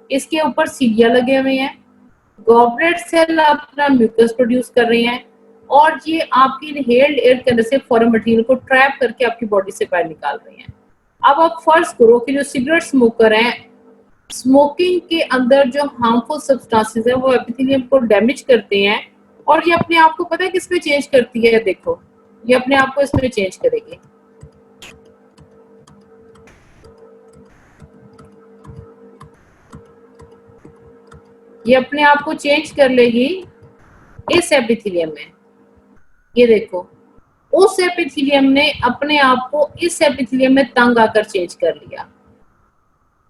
इसके ऊपर सीलिया लगे हुए हैं, गॉबलेट सेल अपना म्यूकस प्रोड्यूस कर रहे हैं और ये आपकी इनहेल्ड एयर के अंदर से फॉरेन मटेरियल को ट्रैप करके आपकी बॉडी से बाहर निकाल रहे हैं। अब आप फर्ज करो कि जो सिगरेट स्मोकर हैं, स्मोकिंग के अंदर जो हार्मफुल सब्सटेंसेस है वो एपिथेलियम को डैमेज करते हैं और ये अपने आप को पता है किस में चेंज करती है। देखो, ये अपने आप को इसमें चेंज करेगी। ये अपने आप को चेंज कर लेगी इस एपिथेलियम में। ये देखो, उस एपिथेलियम ने अपने आप को इस एपिथेलियम में तंग आकर चेंज कर लिया।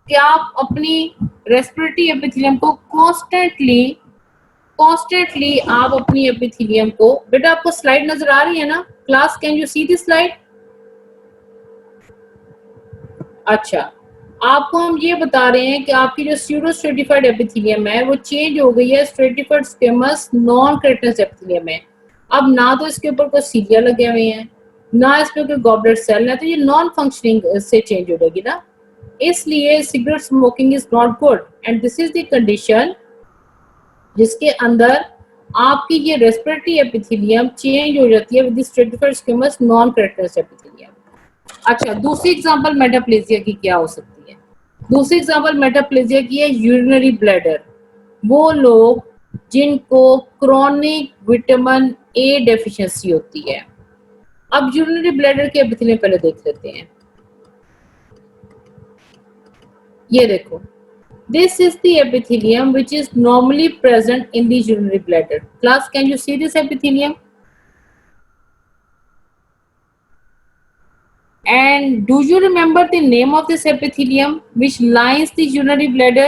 क्या आप अपनी रेस्पिरेटरी एपिथेलियम को कॉन्स्टेंटली आप अपनी एपिथेलियम को, बेटा आपको स्लाइड नजर आ रही है ना class? Can you see this slide? अच्छा, आपको हम ये बता रहे हैं कि आपकी जो स्यूडो स्ट्रेटिफाइड एपिथेलियम है वो चेंज हो गई है stratified squamous non keratinous epithelium में। अब ना तो इसके ऊपर कोई सीलिया लगे हुए हैं, ना इस पे कोई गॉबलेट सेल है, तो ये नॉन फंक्शनिंग से चेंज हो जाएगी ना। इसलिए cigarette smoking is not good and this is the condition जिसके अंदर आपकी ये रेस्पिरेटरी एपिथेलियम चेंज हो जाती है with the stratified squamous non keratinous epithelium. अच्छा, दूसरी एग्जांपल मेटाप्लेजिया की क्या हो सकती है? दूसरी एग्जांपल मेटाप्लेजिया की है यूरिनरी ब्लैडर। वो लोग जिनको क्रोनिक विटामिन ए डेफिशिएंसी होती है। अब यूरिनरी ब्लैडर के एपिथेलियम पहले देख लेते हैं। ये देखो, this is the epithelium which is normally present in the urinary bladder. Class, can you see this epithelium? And do you remember the name of this epithelium which lines the urinary bladder?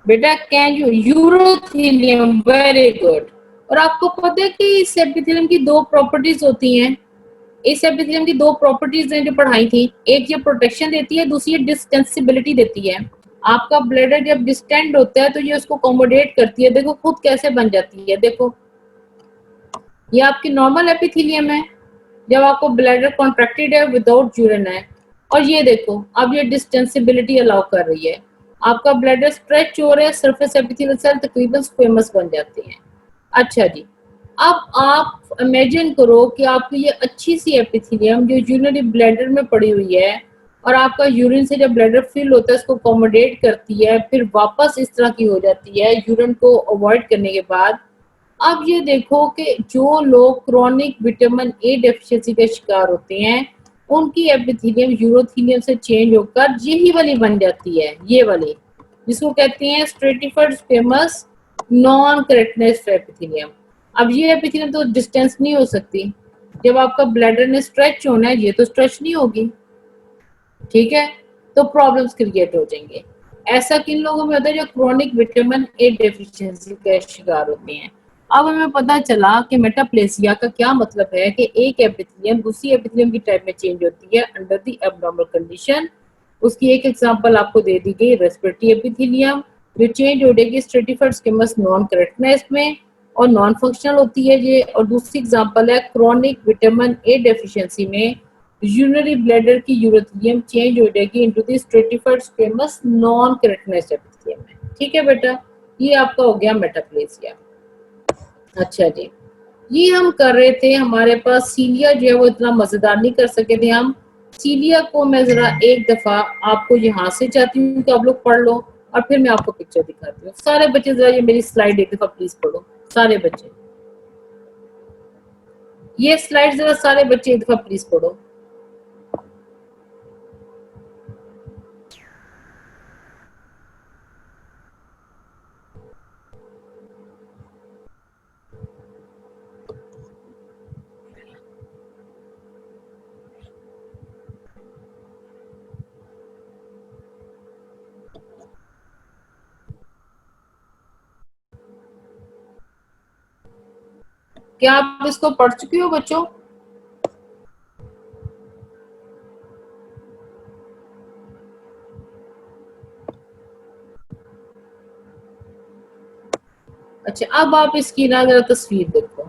बेटा can you, urothelium, very good. और आपको पता है कि इस epithelium की दो properties होती हैं। इस एपिथेलियम की दो प्रॉपर्टीज हैं जो पढ़ाई थी, एक ये प्रोटेक्शन देती है, दूसरी ये डिस्टेंसिबिलिटी देती है। आपका ब्लैडर जब डिस्टेंड होता है तो ये उसको अकोमोडेट करती है। देखो खुद कैसे बन जाती है। देखो, ये आपकी नॉर्मल एपिथेलियम है जब आपको ब्लैडर कॉन्ट्रैक्टेड है विदाउट यूरिन है, और ये देखो अब ये डिस्टेंसिबिलिटी अलाउ कर रही है। आपका ब्लैडर स्ट्रेच हो रहा है, सरफेस एपिथेलियल सेल तकरीबन स्क्वेमस बन जाते हैं। अच्छा जी, अब आप इमेजिन करो कि आपकी ये अच्छी सी एपिथेलियम जो यूरिनरी ब्लैडर में पड़ी हुई है और आपका यूरिन से जब ब्लैडर फिल होता है उसको अकोमोडेट करती है, फिर वापस इस तरह की हो जाती है यूरिन को अवॉइड करने के बाद। अब ये देखो कि जो लोग क्रोनिक विटामिन ए डेफिशिएंसी का शिकार होते हैं उनकी एपिथेलियम यूरोथेलियम से चेंज होकर यही वाली बन जाती है, ये वाली जिसको कहते हैं stratified squamous non keratinous epithelium. अब ये एपिथेलियम तो डिस्टेंस नहीं हो सकती। जब आपका ब्लैडर ने स्ट्रेच होना है, ये तो स्ट्रेच नहीं होगी, ठीक है, तो प्रॉब्लम्स क्रिएट हो जाएंगे। ऐसा किन लोगों में होता है जो क्रोनिक विटामिन ए डेफिशिएंसी का शिकार होते हैं। अब हमें पता चला कि मेटाप्लेसिया का क्या मतलब है कि एक एपिथेलियम दूसरी एपिथेलियम की टाइप में चेंज होती है अंडर द एब्नॉर्मल कंडीशन। उसकी एक एग्जांपल आपको दे दी गई, रेस्पिरेटरी एपिथेलियम जो चेंज हो जाएगी स्ट्रेटिफाइड स्क्वेमस नॉन केराटिनस में और नॉन फंक्शनल होती है ये। और दूसरी एग्जांपल है क्रोनिक विटामिन ए डेफिशिएंसी में यूरिनरी ब्लैडर की यूरोथेलियम चेंज हो जाएगी into the stratified squamous non keratinous epithelium में। ठीक है बेटा, ये आपका हो गया मेटाप्लेसिया। अच्छा जी, ये हम कर रहे थे, हमारे पास सीलिया जो है वो इतना मजेदार नहीं कर सके थे हम। सीलिया को मैं जरा एक दफा आपको यहाँ से चाहती हूँ कि आप लोग पढ़ लो और फिर मैं आपको पिक्चर दिखाती हूँ। सारे बच्चे जरा ये मेरी स्लाइड एक दफा प्लीज पढ़ो, सारे बच्चे ये स्लाइड जरा सारे बच्चे एक दफा प्लीज पढ़ो। क्या आप इसको पढ़ चुके हो बच्चों? अच्छा, अब आप इसकी ना जरा तस्वीर देखो।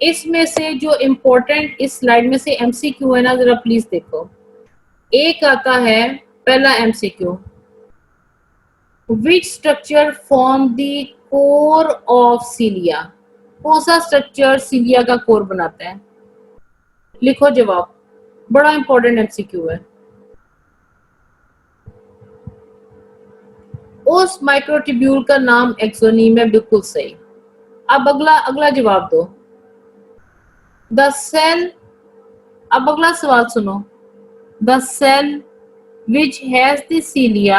इसमें से जो इम्पोर्टेंट इस स्लाइड में से एमसीक्यू है ना, जरा प्लीज देखो। एक आता है पहला MCQ, which structure form the core of सीलिया। कौन सा स्ट्रक्चर सीलिया का कोर बनाता है? लिखो जवाब, बड़ा इंपॉर्टेंट एमसीक्यू है। उस माइक्रोट्यूब्यूल का नाम एक्सोनीम है, बिल्कुल सही। अब अगला अगला जवाब दो। द सेल, अब अगला सवाल सुनो। The cell which has the cilia,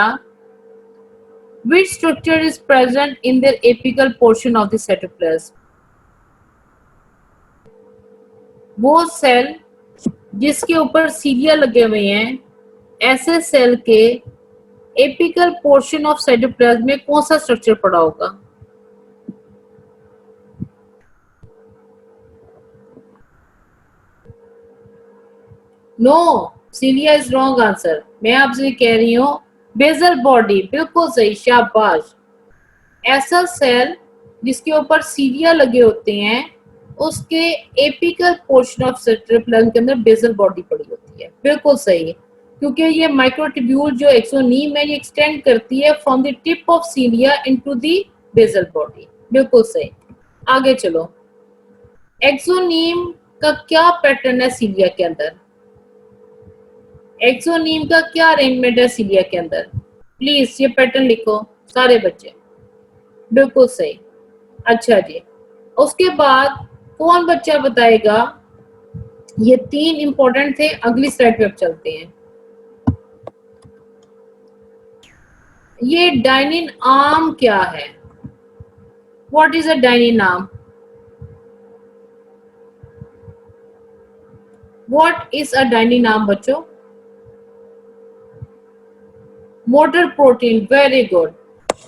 which structure is present in their apical portion of the cytoplasm? वो सेल जिसके ऊपर सीलिया लगे हुए हैं, ऐसे सेल के एपिकल पोर्शन ऑफ साइटोप्लाज्म में कौन सा स्ट्रक्चर पड़ा होगा? No, cilia is wrong answer. मैं आपसे कह रही हूँ बेसल बॉडी, बिल्कुल सही, शाबाश। ऐसा सेल जिसके ऊपर सीलिया लगे होते हैं, उसके एपिकल पोर्शन ऑफ साइटोप्लाज्म के अंदर बेसल बॉडी पड़ी होती है, बिल्कुल सही है। क्योंकि ये माइक्रोट्यूब्यूल जो एक्सोनीम है, ये एक्सटेंड करती है from the tip of cilia into the basal body, बिल्कुल सही। आगे चलो। एक्सोनीम का क्या पैटर्न है सीलिया के अंदर? एक्सोनीम का क्या अरेंजमेंट है सीलिया के अंदर? प्लीज ये पैटर्न लिखो सारे बच्चे, बिल्कुल सही। अच्छा जी, उसके बाद कौन बच्चा बताएगा? ये तीन इंपॉर्टेंट थे, अगली स्लाइड पे अब चलते हैं। ये डाइनिन आर्म क्या है? What is a dynein arm? What is a dynein arm बच्चों? Motor protein, very good.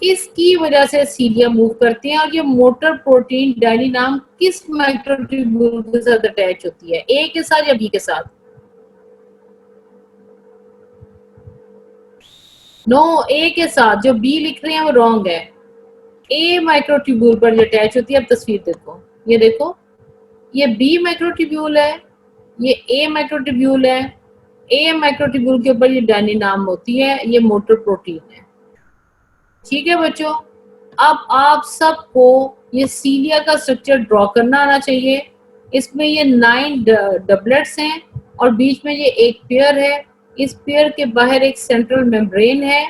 इसकी वजह से सीलिया मूव करती हैं, और ये मोटर प्रोटीन डाइनिन आर्म किस माइक्रोट्यूब्यूल के साथ अटैच होती है, ए के साथ या बी के साथ? नो, ए के साथ। जो बी लिख रहे हैं वो रॉन्ग है। ए माइक्रोट्यूब्यूल पर ये अटैच होती है। अब तस्वीर देखो, ये देखो, ये बी माइक्रोट्यूब्यूल है, ये ए माइक्रोट्यूब्यूल है। ए माइक्रोट्यूब्यूल के ऊपर ये डाइनिन आर्म होती है, ये मोटर प्रोटीन है। ठीक है बच्चों, अब आप सबको ये सीलिया का स्ट्रक्चर ड्रॉ करना आना चाहिए। इसमें ये 9 डबलेट्स हैं और बीच में ये एक पेयर है। इस पेयर के बाहर एक सेंट्रल मेम्ब्रेन है।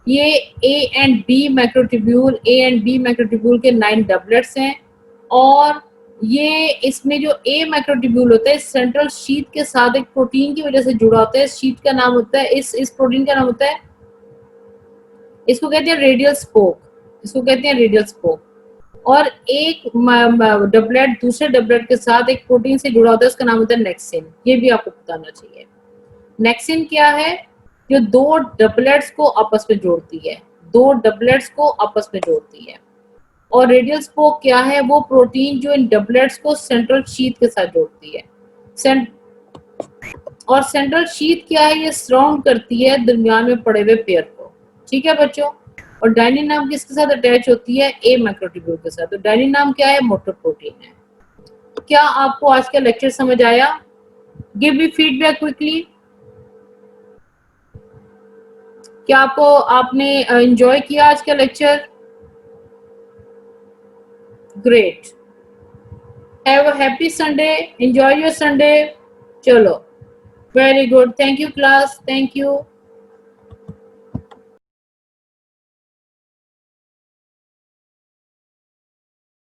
ये A and B microtubule, A and B microtubule के 9 डबलेट्स हैं। और ये इसमें जो ए माइक्रोट्यूब्यूल होता है, सेंट्रल शीट के साथ एक प्रोटीन की वजह से जुड़ा होता है। शीट का नाम होता है, इस प्रोटीन का नाम होता है, इसको कहते हैं रेडियल स्पोक, इसको कहते हैं रेडियल स्पोक। और एक डबलेट दूसरे डबलेट के साथ एक प्रोटीन से जुड़ा होता है, उसका नाम होता है नेक्सिन। ये भी आपको बताना चाहिए। नेक्सिन क्या है? जो दो डबलेट्स को आपस में जोड़ती है, दो डबलेट्स को आपस में जोड़ती है। और रेडियल स्पोक क्या है? वो प्रोटीन जो इन डबलेट्स को सेंट्रल शीथ के साथ जोड़ती है। और सेंट्रल शीथ क्या है? ये सराउंड करती है दरमियान में पड़े हुए पेयर को। ठीक है बच्चों। और डाइनिन नाम किसके साथ अटैच होती है? ए माइक्रोट्यूब्यूल के साथ। तो डाइनिन नाम क्या है? मोटर प्रोटीन है। क्या आपको आज का लेक्चर समझ आया? Give me feedback quickly. क्या आपने एंजॉय किया आज का lecture? Great. Have a happy Sunday, enjoy your Sunday. चलो, very good, thank you class, thank you.